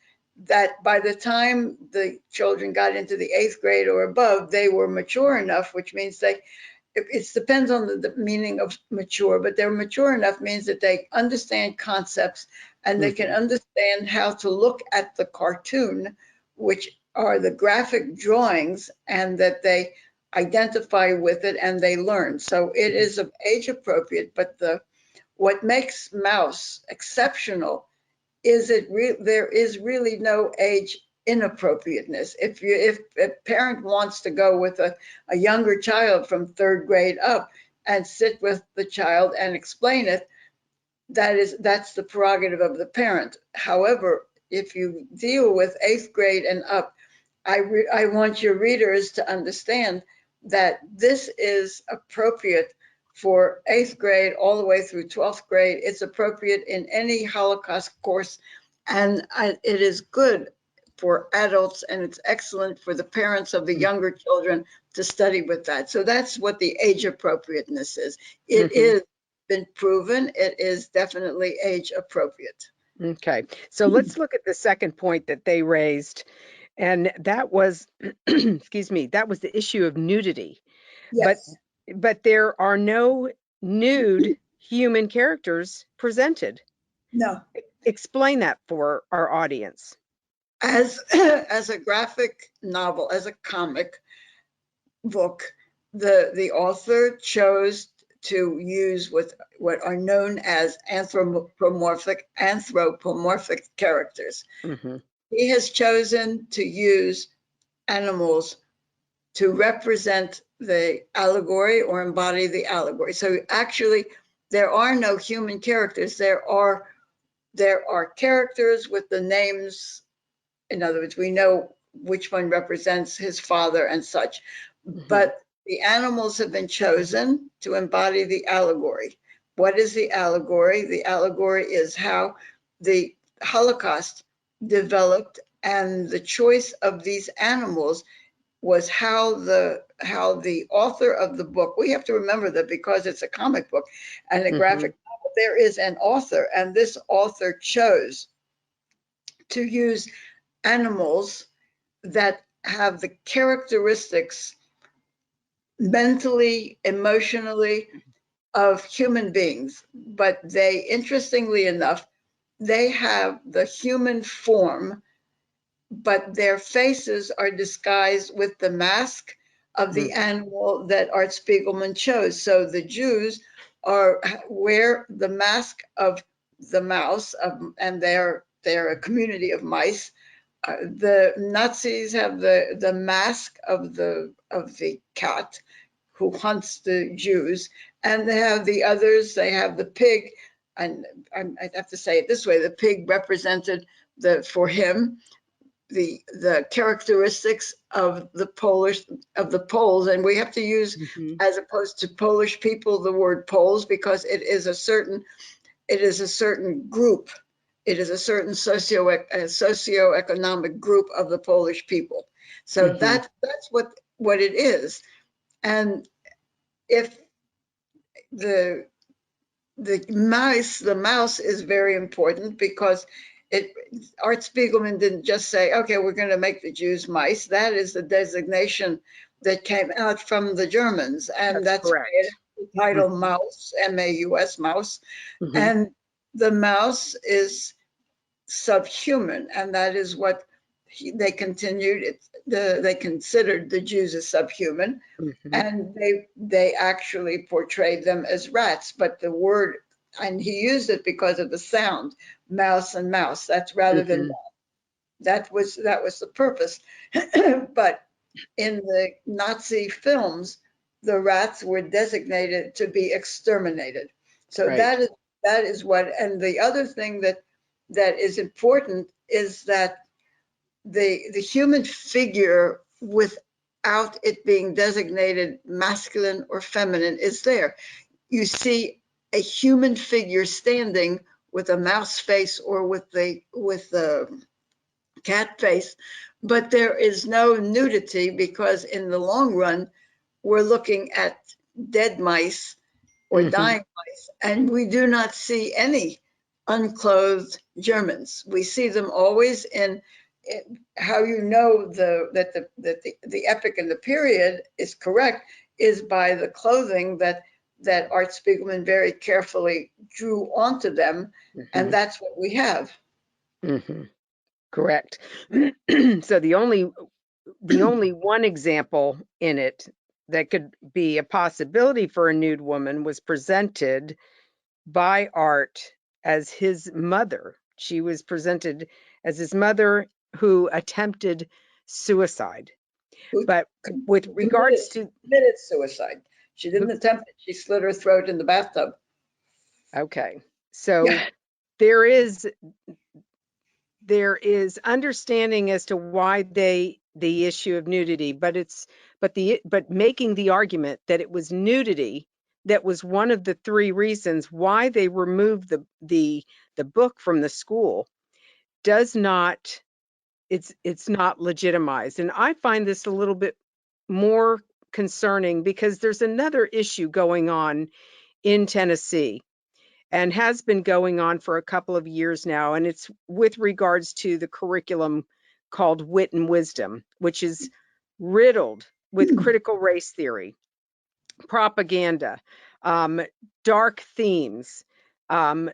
that by the time the children got into the 8th grade or above, they were mature enough, which means it depends on the meaning of mature, but they're mature enough means that they understand concepts and they can understand how to look at the cartoon, which are the graphic drawings, and that they identify with it and they learn. So it is age appropriate, but what makes Mouse exceptional is there is really no age inappropriateness. If a parent wants to go with a younger child from 3rd grade up and sit with the child and explain it, that's the prerogative of the parent. However, if you deal with 8th grade and up, I want your readers to understand that this is appropriate for 8th grade all the way through 12th grade. It's appropriate in any Holocaust course, and it is good for adults, and it's excellent for the parents of the younger children to study with that. So that's what the age appropriateness is. It is been proven. It is definitely age appropriate. Okay, so let's look at the second point that they raised, and that was, excuse me, that was the issue of nudity. Yes. But there are no nude human characters presented. No. Explain that for our audience. As a graphic novel, as a comic book, the author chose to use what are known as anthropomorphic characters. He has chosen to use animals to represent the allegory or embody the allegory. So actually, there are no human characters. There are characters with the names. In other words, we know which one represents his father and such. But the animals have been chosen to embody the allegory. What is the allegory? The allegory is how the Holocaust developed, and the choice of these animals was how the author of the book, we have to remember that because it's a comic book and a graphic novel, there is an author, and this author chose to use animals that have the characteristics mentally, emotionally of human beings. But they, interestingly enough, they have the human form, but their faces are disguised with the mask of the animal that Art Spiegelman chose. So the Jews wear the mask of the mouse, and they're a community of mice. The Nazis have the mask of the cat who hunts the Jews, and they have the others. They have the pig, and I'd have to say it this way: the pig represented for him the characteristics of the Poles, and we have to use, as opposed to Polish people, the word Poles, because it is a certain group. It is a certain socioeconomic group of the Polish people. So that's what it is. And if the mouse is very important, because Art Spiegelman didn't just say, okay, we're going to make the Jews mice. That is the designation that came out from the Germans, and that's why it has the title mouse, M-A-U-S, mouse. And the mouse is subhuman, and that is what they continued. They considered the Jews as subhuman, and they actually portrayed them as rats. But the word, and he used it because of the sound, mouse and mouse. That's rather than that was the purpose. But in the Nazi films, the rats were designated to be exterminated. So that is what. And the other thing that is important is that the human figure, without it being designated masculine or feminine, is there. You see a human figure standing with a mouse face or with the cat face, but there is no nudity, because in the long run, we're looking at dead mice or dying mice, and we do not see any unclothed Germans. We see them always in how you know that the epic and the period is correct is by the clothing that Art Spiegelman very carefully drew onto them, and that's what we have. Correct. So the only one example in it that could be a possibility for a nude woman was presented by Art as his mother. She was presented as his mother who attempted suicide. But with regards to committed suicide, she didn't attempt it. She slit her throat in the bathtub. Okay, so there is understanding as to why the issue of nudity, but making the argument that it was nudity that was one of the three reasons why they removed the book from the school does not, it's not legitimized. And I find this a little bit more concerning because there's another issue going on in Tennessee and has been going on for a couple of years now, and it's with regards to the curriculum called Wit and Wisdom, which is riddled with critical race theory, propaganda, dark themes,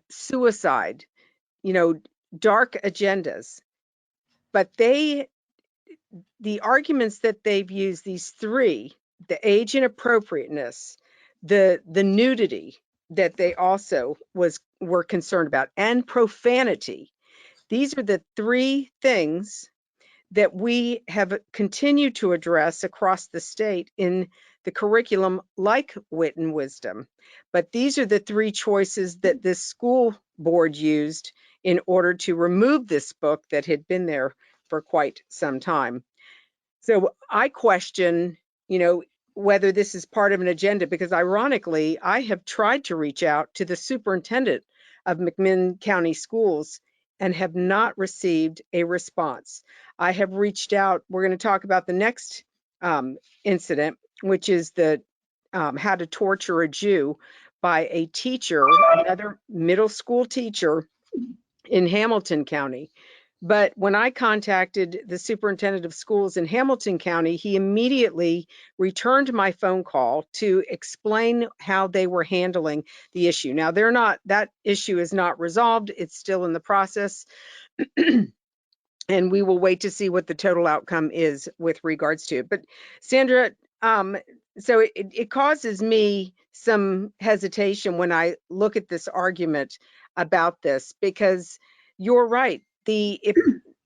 suicide, dark agendas. But the arguments that they've used, these three, the age inappropriateness, the nudity that they also were concerned about, and profanity. These are the three things that we have continued to address across the state in the curriculum like Wit and Wisdom. But these are the three choices that this school board used in order to remove this book that had been there for quite some time. So I question, whether this is part of an agenda, because ironically, I have tried to reach out to the superintendent of McMinn County Schools and have not received a response. I have reached out. We're going to talk about the next incident, which is the how to torture a Jew by a teacher, another middle school teacher in Hamilton County. But when I contacted the superintendent of schools in Hamilton County, he immediately returned my phone call to explain how they were handling the issue. Now, that issue is not resolved. It's still in the process. And we will wait to see what the total outcome is with regards to it. But Sandra, so it causes me some hesitation when I look at this argument about this, because you're right.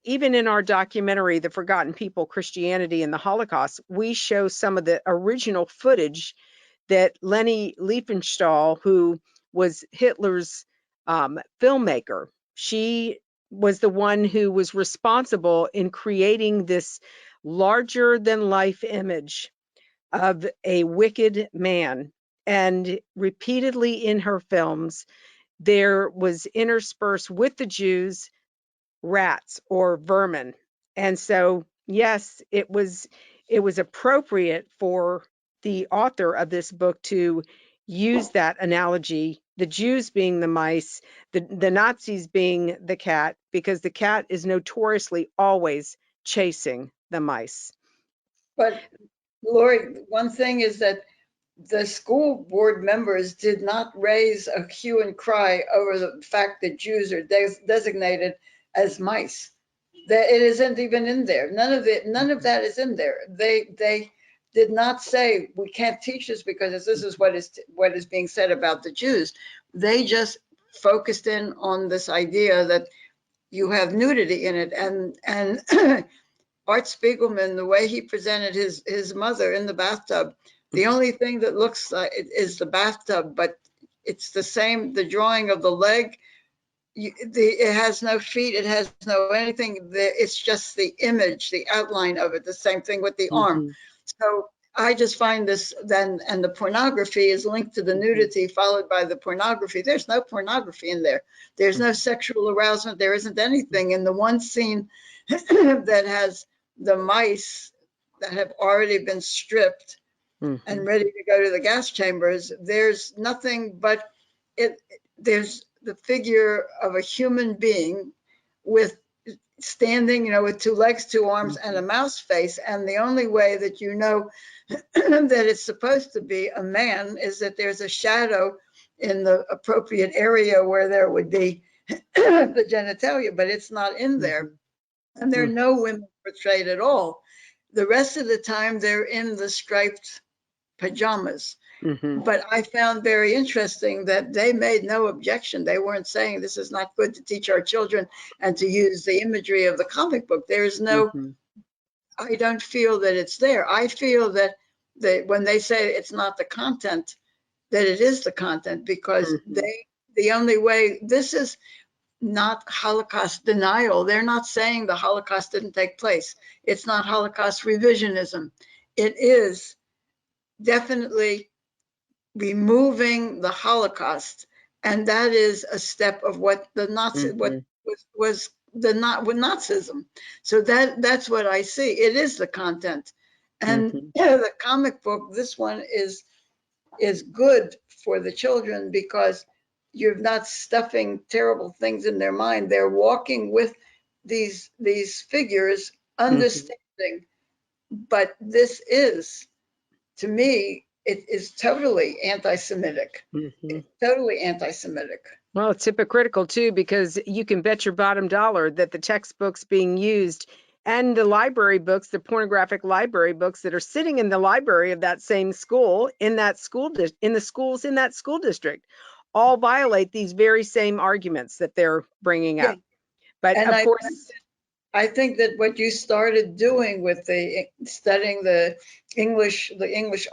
Even in our documentary, The Forgotten People, Christianity and the Holocaust, we show some of the original footage that Leni Riefenstahl, who was Hitler's filmmaker, she was the one who was responsible in creating this larger than life image of a wicked man. And repeatedly in her films, there was interspersed with the Jews rats or vermin. And so, yes, it was appropriate for the author of this book to use that analogy, the Jews being the mice, the Nazis being the cat, because the cat is notoriously always chasing the mice. But Lori, one thing is that the school board members did not raise a hue and cry over the fact that Jews are designated as mice. That it isn't even in there. None of that is in there. They did not say we can't teach this because this is what is being said about the Jews. They just focused in on this idea that you have nudity in it, and Art Spiegelman, the way he presented his mother in the bathtub, the only thing that looks like it is the bathtub, but it's the same. The drawing of the leg, it has no feet, it has no anything. It's just the image, the outline of it. The same thing with the arm. So I just find this then, and the pornography is linked to the nudity, followed by the pornography. There's no pornography in there. There's no sexual arousal. There isn't anything in the one scene that has the mice that have already been stripped and ready to go to the gas chambers. There's nothing but there's the figure of a human being with standing, with two legs, two arms, and a mouse face. And the only way that you know that it's supposed to be a man is that there's a shadow in the appropriate area where there would be the genitalia, but it's not in there. And there are no women portrayed at all. The rest of the time, they're in the striped pajamas. But I found very interesting that they made no objection. They weren't saying this is not good to teach our children and to use the imagery of the comic book. There's no, I don't feel that it's there. I feel that when they say it's not the content, that it is the content, because the only way, this is not Holocaust denial. They're not saying the Holocaust didn't take place. It's not Holocaust revisionism. It is definitely removing the Holocaust, and that is a step of what the Nazi, what was the not with Nazism. So that's what I see. It is the content, and the comic book. This one is good for the children because you're not stuffing terrible things in their mind. They're walking with these figures, understanding. But this is, to me, it is totally anti-Semitic. It's totally anti-Semitic. Well, it's hypocritical too, because you can bet your bottom dollar that the textbooks being used and the library books, the pornographic library books that are sitting in the library of that same school, in that school in the schools in that school district, all violate these very same arguments that they're bringing up. But and of course, I think that what you started doing with the studying the English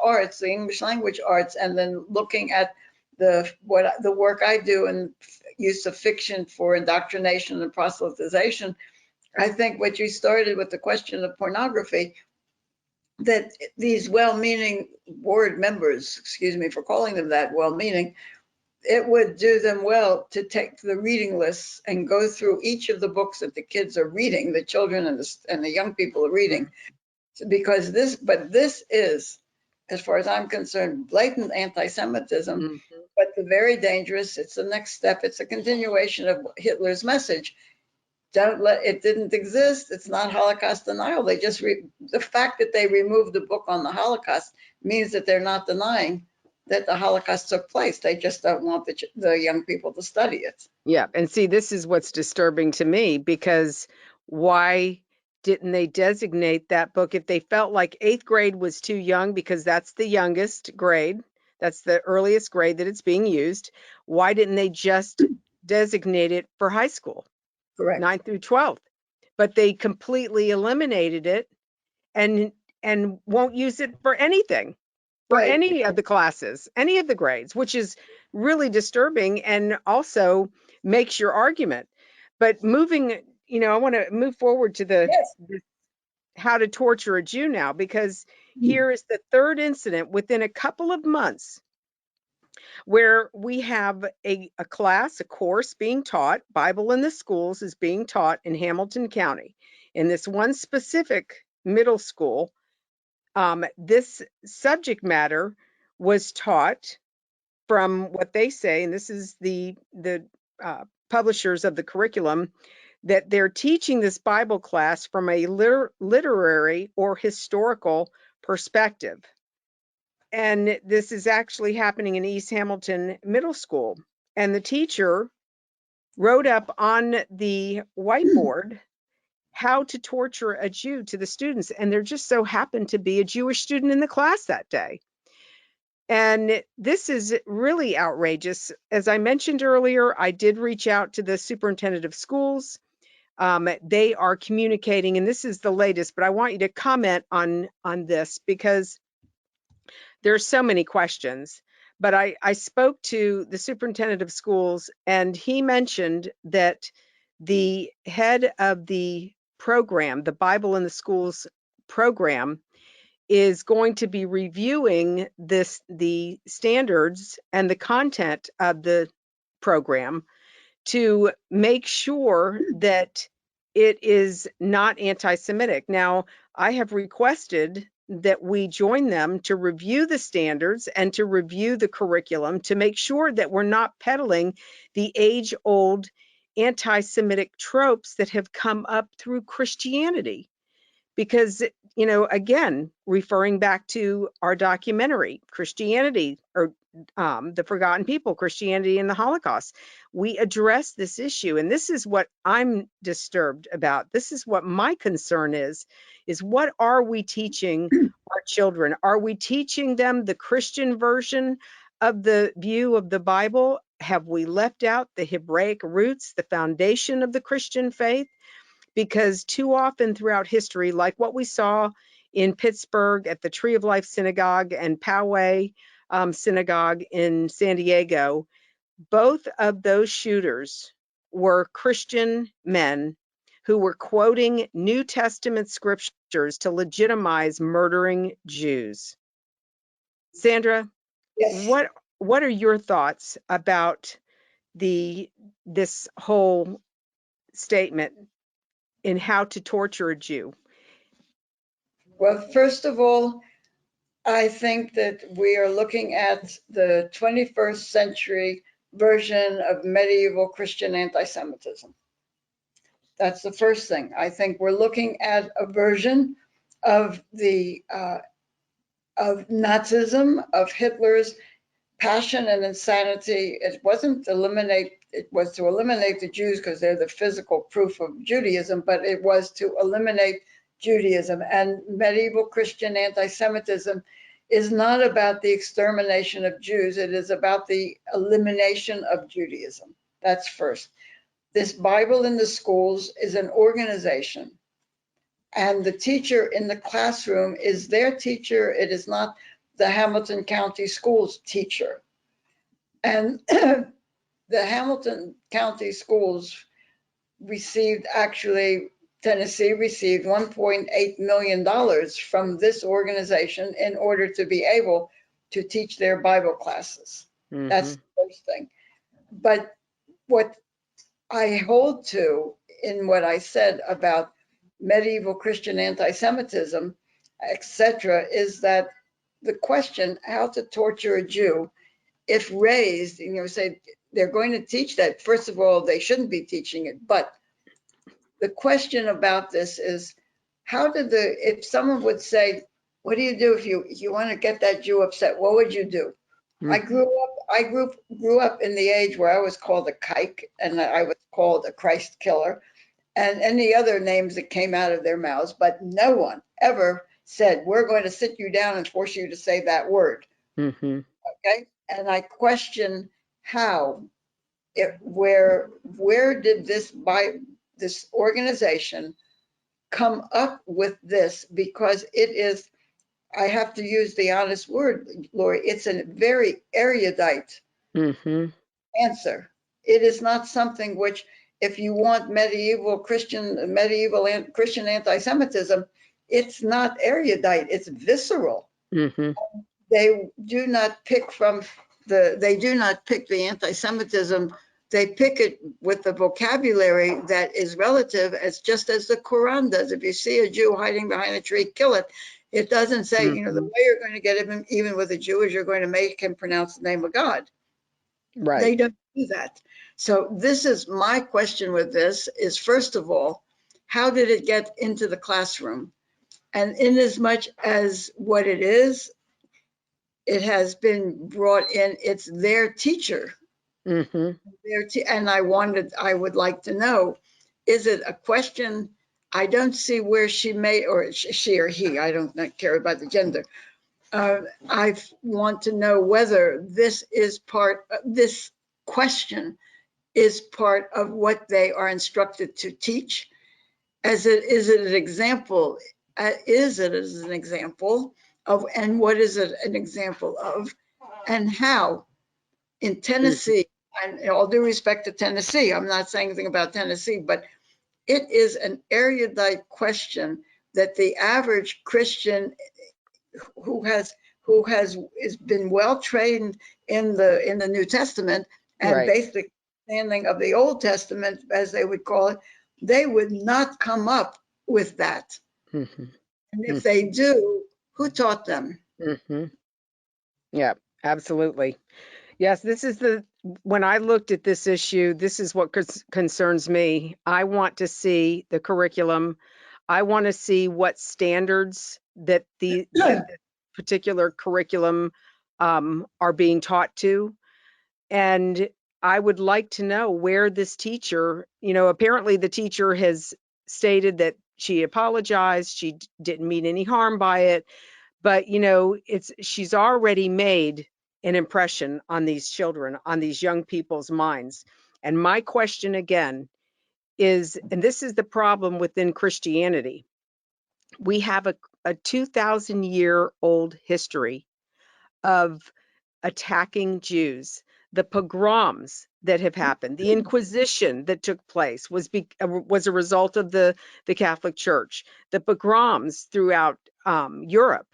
arts, the English language arts, and then looking at the work I do and use of fiction for indoctrination and proselytization, I think what you started with the question of pornography, that these well-meaning board members, excuse me for calling them that, well-meaning, it would do them well to take the reading lists and go through each of the books that the kids are reading, the children and the young people are reading, because this is, as far as I'm concerned, blatant anti-Semitism, but the very dangerous. It's the next step. It's a continuation of Hitler's message. Don't let it didn't exist. It's not Holocaust denial. They just the fact that they removed the book on the Holocaust means that they're not denying that the Holocaust took place. They just don't want the young people to study it. Yeah, and see, this is what's disturbing to me, because why didn't they designate that book if they felt like 8th grade was too young, because that's the youngest grade, that's the earliest grade that it's being used? Why didn't they just designate it for high school? Correct. 9th through 12th. But they completely eliminated it and won't use it for anything, for any of the classes, any of the grades, which is really disturbing and also makes your argument. But moving, I want to move forward to the Yes. how to torture a Jew now, because Mm. here is the third incident within a couple of months where we have a class, a course being taught. Bible in the Schools is being taught in Hamilton County. In this one specific middle school, this subject matter was taught from what they say, and this is the publishers of the curriculum, that they're teaching this Bible class from a literary or historical perspective. And this is actually happening in East Hamilton Middle School. And the teacher wrote up on the whiteboard how to torture a Jew to the students. And there just so happened to be a Jewish student in the class that day. And this is really outrageous. As I mentioned earlier, I did reach out to the superintendent of schools. They are communicating, and this is the latest, but I want you to comment on this because there's so many questions. But I spoke to the superintendent of schools, and he mentioned that the head of the program, the Bible in the Schools program, is going to be reviewing the standards and the content of the program to make sure that it is not anti-Semitic. Now, I have requested that we join them to review the standards and to review the curriculum to make sure that we're not peddling the age-old anti-Semitic tropes that have come up through Christianity. Because, again, referring back to our documentary, Christianity, or the Forgotten People, Christianity and the Holocaust, we address this issue. And this is what I'm disturbed about. This is what my concern is what are we teaching our children? Are we teaching them the Christian version of the view of the Bible? Have we left out the Hebraic roots, the foundation of the Christian faith? Because too often throughout history, like what we saw in Pittsburgh at the Tree of Life Synagogue and Poway Synagogue in San Diego, both of those shooters were Christian men who were quoting New Testament scriptures to legitimize murdering Jews. Sandra, Yes. what are your thoughts about this whole statement in how to torture a Jew? Well, first of all, I think that we are looking at the 21st century version of medieval Christian anti-Semitism. That's the first thing. I think we're looking at a version of of Nazism, of Hitler's passion and insanity. It was to eliminate the Jews because they're the physical proof of Judaism, but it was to eliminate Judaism. And medieval Christian anti-Semitism is not about the extermination of Jews. It is about the elimination of Judaism. That's first. This Bible in the Schools is an organization, and the teacher in the classroom is their teacher. It is not the Hamilton County Schools teacher. And the Hamilton County Schools Tennessee received $1.8 million from this organization in order to be able to teach their Bible classes. Mm-hmm. That's the first thing. But what I hold to in what I said about medieval Christian anti-Semitism, etc., is that the question how to torture a Jew, if raised, say they're going to teach that. First of all, they shouldn't be teaching it. But the question about this is, if someone would say, what do you do if you want to get that Jew upset? What would you do? Mm-hmm. I grew up in the age where I was called a kike and I was called a Christ killer and any other names that came out of their mouths, but no one ever said, we're going to sit you down and force you to say that word. Mm-hmm. Okay. And I question where did this organization come up with this? Because it is, I have to use the honest word, Laurie, it's a very erudite Mm-hmm. answer. It is not something which if you want medieval Christian anti-Semitism, it's not erudite, it's visceral. Mm-hmm. They do not pick the anti-Semitism. They pick it with the vocabulary that is relative, as just as the Quran does. If you see a Jew hiding behind a tree, kill it. It doesn't say, Mm-hmm. the way you're going to get him, even with a Jew, is you're going to make him pronounce the name of God. Right. They don't do that. So this is my question with this is, first of all, how did it get into the classroom? And in as much as what it is, it has been brought in, it's their teacher. Mm-hmm. And I would like to know, is it a question? I don't see where she may, or she or he, I don't care about the gender. I want to know whether this question is part of what they are instructed to teach. Is it an example? Is it as an example of, and what is it an example of, and how? In Tennessee, and all due respect to Tennessee, I'm not saying anything about Tennessee, but it is an erudite question that the average Christian who has been well trained in the New Testament and Right. basic understanding of the Old Testament, as they would call it, they would not come up with that. Mm-hmm. And if they do, who taught them? Mm-hmm. Yeah, absolutely. Yes, when I looked at this issue, this is what concerns me. I want to see the curriculum. I want to see what standards that the particular curriculum are being taught to. And I would like to know where this teacher, apparently the teacher has stated that she apologized, she didn't mean any harm by it, but she's already made an impression on these children, on these young people's minds. And my question again is, and this is the problem within Christianity, we have a 2,000-year-old history of attacking Jews. The pogroms that have happened, the Inquisition that took place was a result of the Catholic Church. The pogroms throughout Europe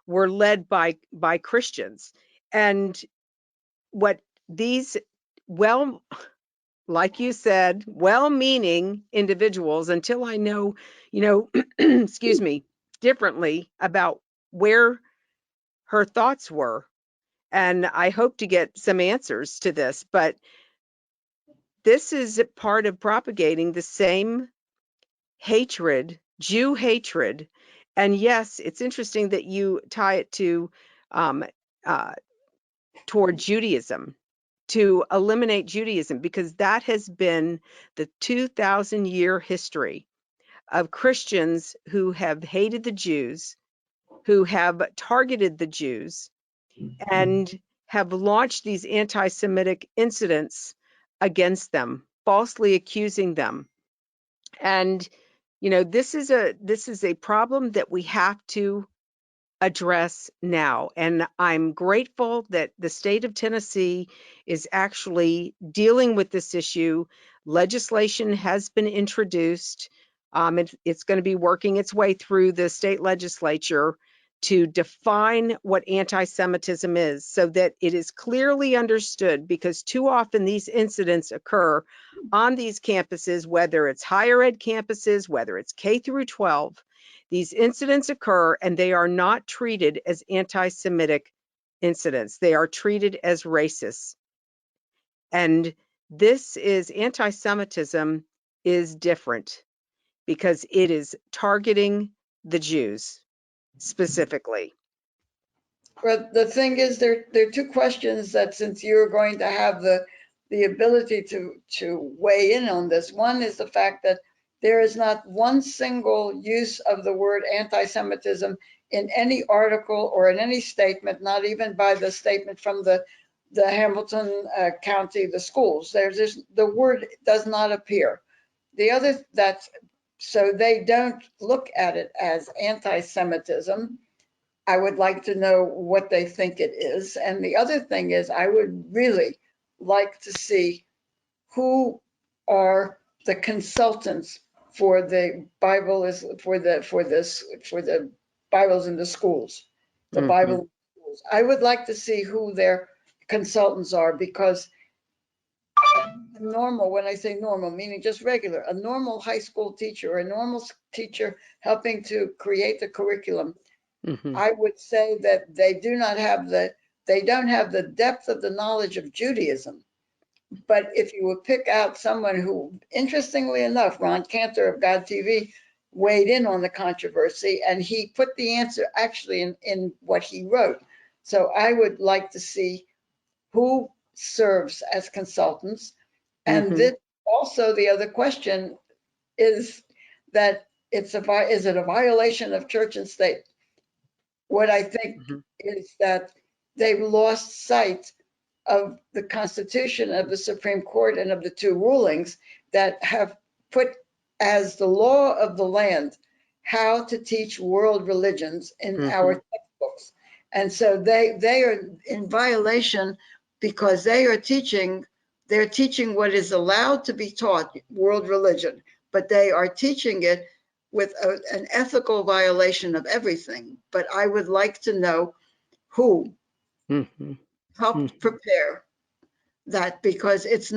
were led by Christians, and what these like you said, well-meaning individuals, until I know, excuse me, differently about where her thoughts were. And I hope to get some answers to this, but this is part of propagating the same hatred, Jew hatred. And yes, it's interesting that you tie it to um, uh, toward Judaism, to eliminate Judaism, because that has been the 2,000-year history of Christians who have hated the Jews, who have targeted the Jews, and have launched these anti-Semitic incidents against them, falsely accusing them. And this is a problem that we have to address now. And I'm grateful that the state of Tennessee is actually dealing with this issue. Legislation has been introduced. It's going to be working its way through the state legislature to define what anti-Semitism is, so that it is clearly understood, because too often these incidents occur on these campuses, whether it's higher ed campuses, whether it's K through 12. These incidents occur and they are not treated as anti-Semitic incidents. They are treated as racist. And anti-Semitism is different, because it is targeting the Jews specifically. But the thing is, there are two questions that, since you're going to have the ability to weigh in on this. One is the fact that there is not one single use of the word anti-Semitism in any article or in any statement, not even by the statement from the Hamilton County, the schools. The word does not appear. So they don't look at it as anti-Semitism. I would like to know what they think it is. And the other thing is, I would really like to see who are the consultants for the Bible is for the Bibles in the schools, the Bible in the schools. I would like to see who their consultants are, because normal, when I say normal, meaning just regular, a normal high school teacher or a normal teacher helping to create the curriculum, I would say that they don't have the depth of the knowledge of Judaism. But if you would pick out someone who, interestingly enough, Ron Cantor of God TV weighed in on the controversy, and he put the answer actually in what he wrote. So I would like to see who serves as consultants. And this also, the other question is that is it a violation of church and state? What I think is that they've lost sight of the Constitution, of the Supreme Court, and of the two rulings that have put as the law of the land how to teach world religions in our textbooks. And so they are in violation, because they're teaching what is allowed to be taught, world religion, but they are teaching it with an ethical violation of everything. But I would like to know who helped prepare that, because it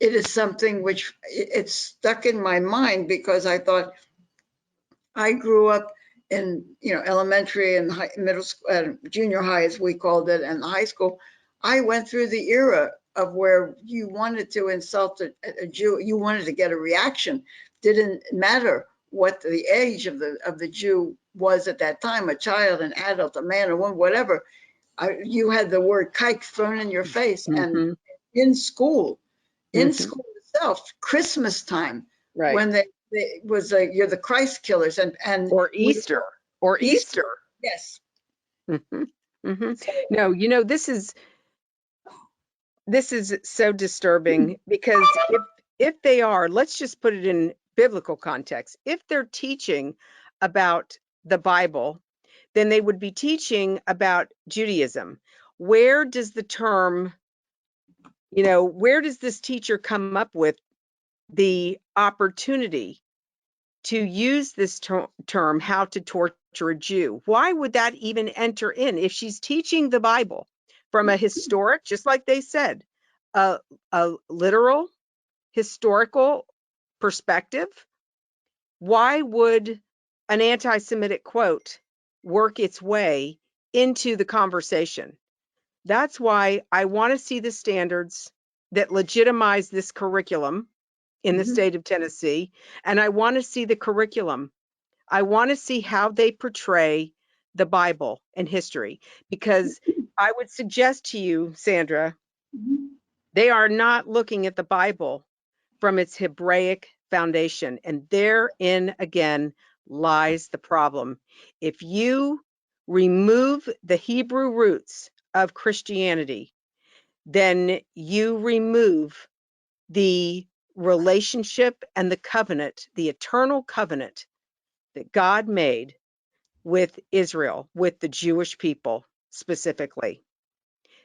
is something which it's stuck in my mind, because I thought I grew up in, elementary and middle school, junior high, as we called it, and high school. I went through the era of where you wanted to insult a Jew, you wanted to get a reaction. Didn't matter what the age of the Jew was at that time, a child, an adult, a man, or woman, whatever. You had the word kike thrown in your face, and in school itself, Christmas time, Right. when they was you're the Christ killers, and Or Easter. Easter. Yes. No, this is so disturbing, because if they are, let's just put it in biblical context. If they're teaching about the Bible, then they would be teaching about Judaism. Where does the term, where does this teacher come up with the opportunity to use this term, how to torture a Jew? Why would that even enter in? If she's teaching the Bible from a historic, just like they said, a literal historical perspective, why would an anti-Semitic quote work its way into the conversation? That's why I want to see the standards that legitimize this curriculum in the state of Tennessee. And I want to see the curriculum. I want to see how they portray the Bible and history, because I would suggest to you, Sandra, they are not looking at the Bible from its Hebraic foundation. And therein again lies the problem. If you remove the Hebrew roots of Christianity, then you remove the relationship and the covenant, the eternal covenant that God made with Israel, with the Jewish people specifically.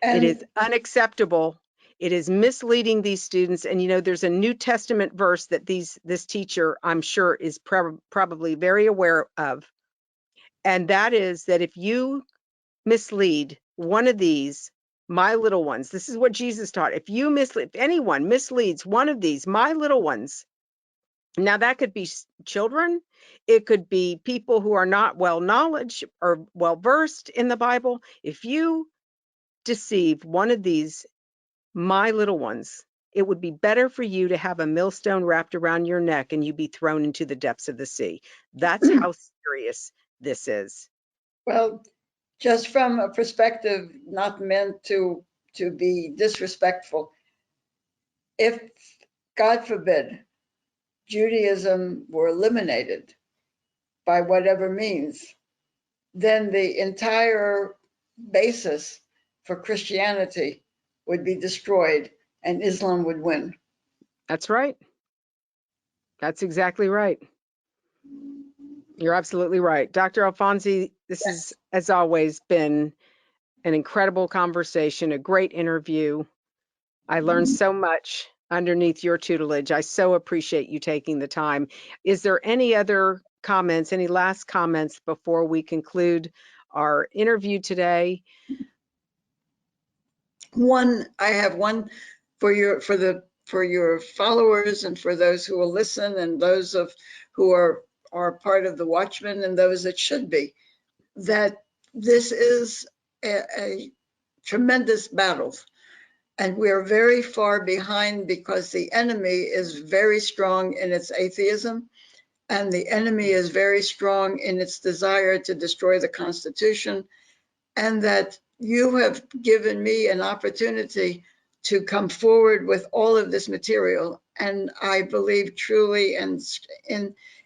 It is unacceptable. It is misleading these students. And there's a New Testament verse that this teacher, I'm sure, is probably very aware of. And that is that if you mislead one of these, my little ones, this is what Jesus taught. If anyone misleads one of these, my little ones, now that could be children, it could be people who are not well knowledge or well versed in the Bible. If you deceive one of these, my little ones, it would be better for you to have a millstone wrapped around your neck and you be thrown into the depths of the sea. That's how serious this is. Well, just from a perspective not meant to be disrespectful, if, God forbid, Judaism were eliminated by whatever means, then the entire basis for Christianity would be destroyed and Islam would win. That's right. That's exactly right. You're absolutely right. Dr. Alfonsi, this has, as always, been an incredible conversation, a great interview. I learned so much underneath your tutelage. I so appreciate you taking the time. Is there any other comments, any last comments before we conclude our interview today? I have one for your followers and for those who will listen and those who are part of the Watchmen and those that should be, that this is a tremendous battle. And we're very far behind because the enemy is very strong in its atheism, and the enemy is very strong in its desire to destroy the Constitution, and that you have given me an opportunity to come forward with all of this material. And I believe truly in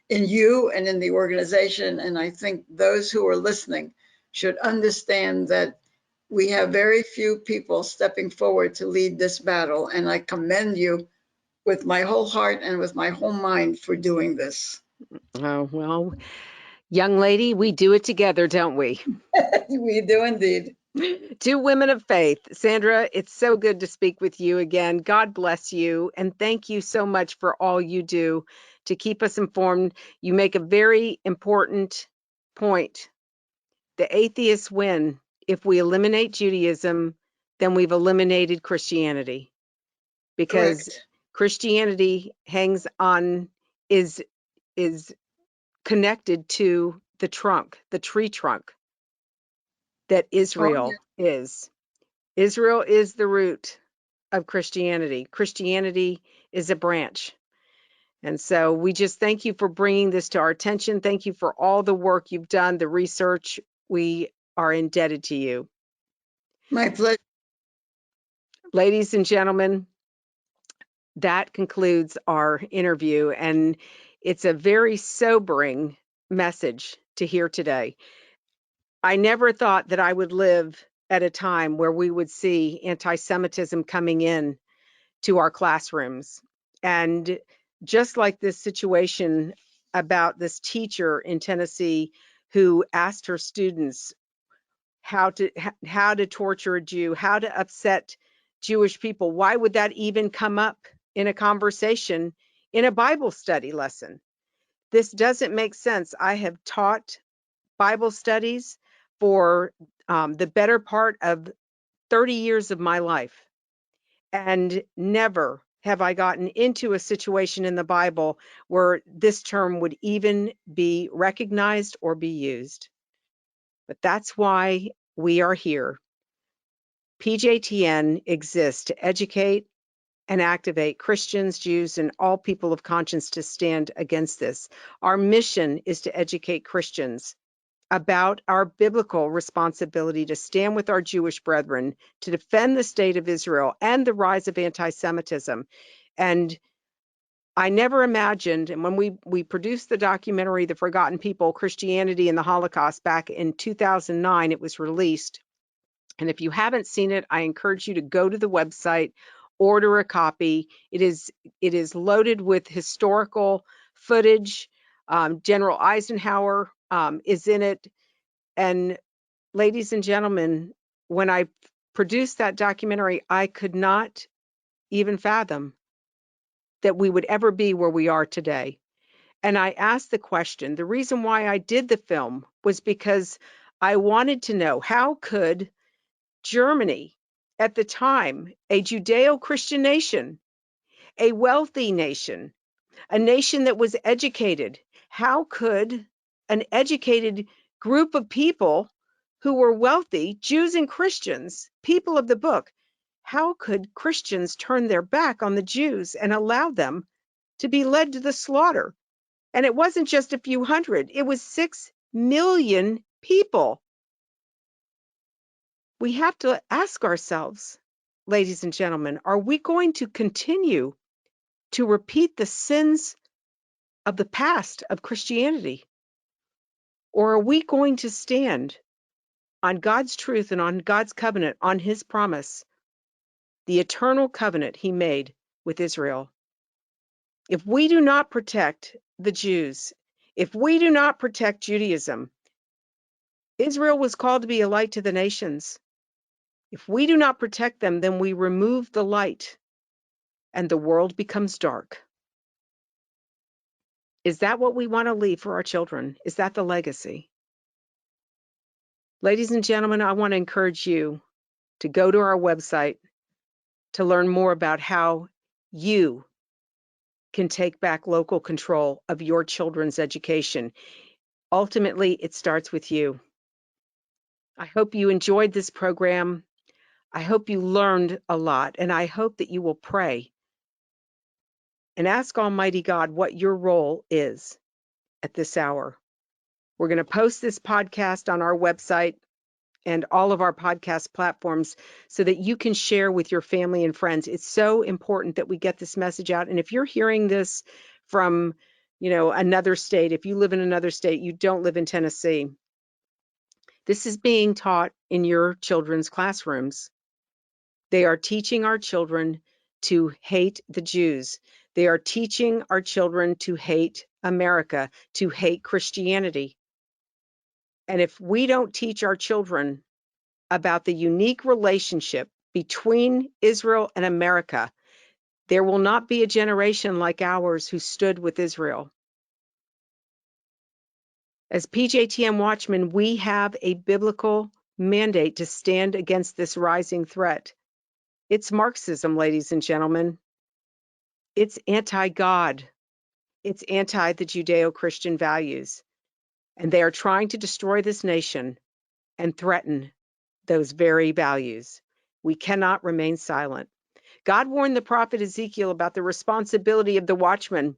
you and in the organization. And I think those who are listening should understand that we have very few people stepping forward to lead this battle. And I commend you with my whole heart and with my whole mind for doing this. Oh, well, young lady, we do it together, don't we? We do indeed. Two women of faith. Sandra, it's so good to speak with you again. God bless you. And thank you so much for all you do to keep us informed. You make a very important point. The atheists win. If we eliminate Judaism, then we've eliminated Christianity, because Correct. Christianity hangs on, is connected to the trunk, the tree trunk that Oh, Israel is. Israel is the root of Christianity. Christianity is a branch. And so we just thank you for bringing this to our attention. Thank you for all the work you've done, the research. We are indebted to you. my pleasure. Ladies and gentlemen, that concludes our interview, and it's a very sobering message to hear today. I never thought that I would live at a time where we would see anti-Semitism coming in to our classrooms. And just like this situation about this teacher in Tennessee who asked her students how to torture a Jew, how to upset Jewish people, why would that even come up in a conversation in a Bible study lesson? This doesn't make sense. I have taught Bible studies for the better part of 30 years of my life, and never have I gotten into a situation in the Bible where this term would even be recognized or be used. But that's why we are here. PJTN exists to educate and activate Christians, Jews, and all people of conscience to stand against this. Our mission is to educate Christians about our biblical responsibility to stand with our Jewish brethren, to defend the state of Israel and the rise of anti-Semitism. And I never imagined, and when we produced the documentary, The Forgotten People, Christianity and the Holocaust, back in 2009, it was released. And if you haven't seen it, I encourage you to go to the website, order a copy. It is loaded with historical footage. General Eisenhower is in it. And ladies and gentlemen, when I produced that documentary, I could not even fathom that we would ever be where we are today. And I asked the question, the reason why I did the film was because I wanted to know, how could Germany, at the time, a Judeo-Christian nation, a wealthy nation, a nation that was educated, how could an educated group of people who were wealthy, Jews and Christians, people of the book, how could Christians turn their back on the Jews and allow them to be led to the slaughter? And it wasn't just a few hundred, it was 6 million people. We have to ask ourselves, ladies and gentlemen, are we going to continue to repeat the sins of the past of Christianity? Or are we going to stand on God's truth and on God's covenant, on his promise, the eternal covenant he made with Israel? If we do not protect the Jews, if we do not protect Judaism, Israel was called to be a light to the nations. If we do not protect them, then we remove the light and the world becomes dark. Is that what we want to leave for our children? Is that the legacy? Ladies and gentlemen, I want to encourage you to go to our website to learn more about how you can take back local control of your children's education. Ultimately, it starts with you. I hope you enjoyed this program. I hope you learned a lot, and I hope that you will pray and ask Almighty God what your role is at this hour. We're going to post this podcast on our website and all of our podcast platforms so that you can share with your family and friends. It's so important that we get this message out. And if you're hearing this from, another state, if you live in another state, you don't live in Tennessee, this is being taught in your children's classrooms. They are teaching our children to hate the Jews. They are teaching our children to hate America, to hate Christianity. And if we don't teach our children about the unique relationship between Israel and America, there will not be a generation like ours who stood with Israel. As PJTM Watchmen, we have a biblical mandate to stand against this rising threat. It's Marxism, ladies and gentlemen. It's anti-God. It's anti the Judeo-Christian values. And they are trying to destroy this nation and threaten those very values. We cannot remain silent. God warned the prophet Ezekiel about the responsibility of the watchman.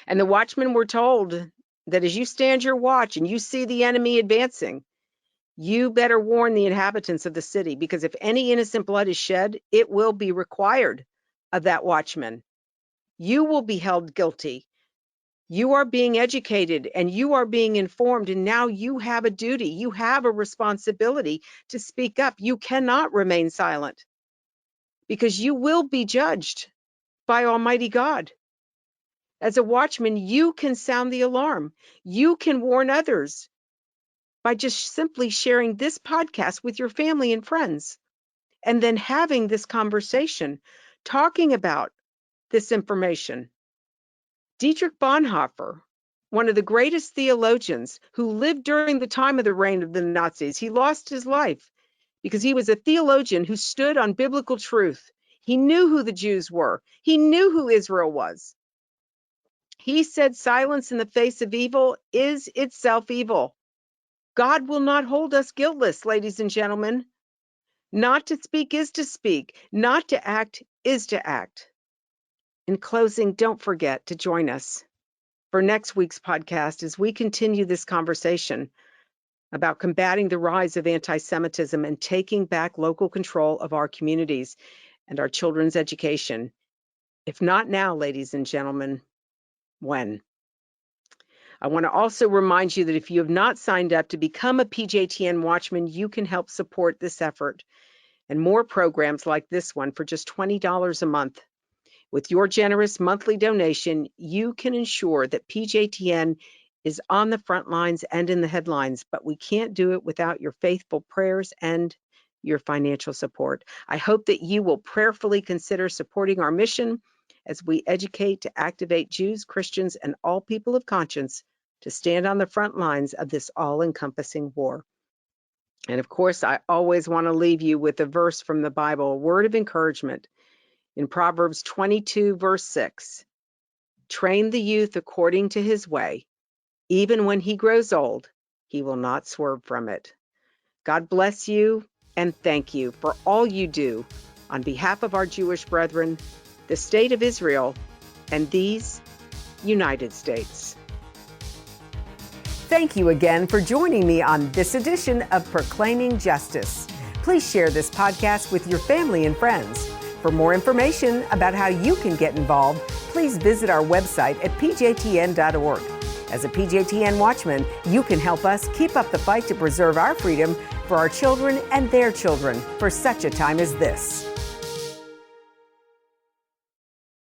And the watchmen were told that as you stand your watch and you see the enemy advancing, you better warn the inhabitants of the city, because if any innocent blood is shed, it will be required of that watchman. You will be held guilty. You are being educated and you are being informed, and now you have a duty. You have a responsibility to speak up. You cannot remain silent because you will be judged by Almighty God. As a watchman, you can sound the alarm. You can warn others by just simply sharing this podcast with your family and friends, and then having this conversation, talking about this information. Dietrich Bonhoeffer, one of the greatest theologians who lived during the time of the reign of the Nazis, he lost his life because he was a theologian who stood on biblical truth. He knew who the Jews were. He knew who Israel was. He said silence in the face of evil is itself evil. God will not hold us guiltless, ladies and gentlemen. Not to speak is to speak. Not to act is to act. In closing, don't forget to join us for next week's podcast as we continue this conversation about combating the rise of anti-Semitism and taking back local control of our communities and our children's education. If not now, ladies and gentlemen, when? I want to also remind you that if you have not signed up to become a PJTN Watchman, you can help support this effort and more programs like this one for just $20 a month. With your generous monthly donation, you can ensure that PJTN is on the front lines and in the headlines, but we can't do it without your faithful prayers and your financial support. I hope that you will prayerfully consider supporting our mission as we educate to activate Jews, Christians, and all people of conscience to stand on the front lines of this all-encompassing war. And of course, I always want to leave you with a verse from the Bible, a word of encouragement. In Proverbs 22, verse 6, train the youth according to his way. Even when he grows old, he will not swerve from it. God bless you, and thank you for all you do on behalf of our Jewish brethren, the State of Israel, and these United States. Thank you again for joining me on this edition of Proclaiming Justice. Please share this podcast with your family and friends. For more information about how you can get involved, please visit our website at pjtn.org. As a PJTN Watchman, you can help us keep up the fight to preserve our freedom for our children and their children for such a time as this.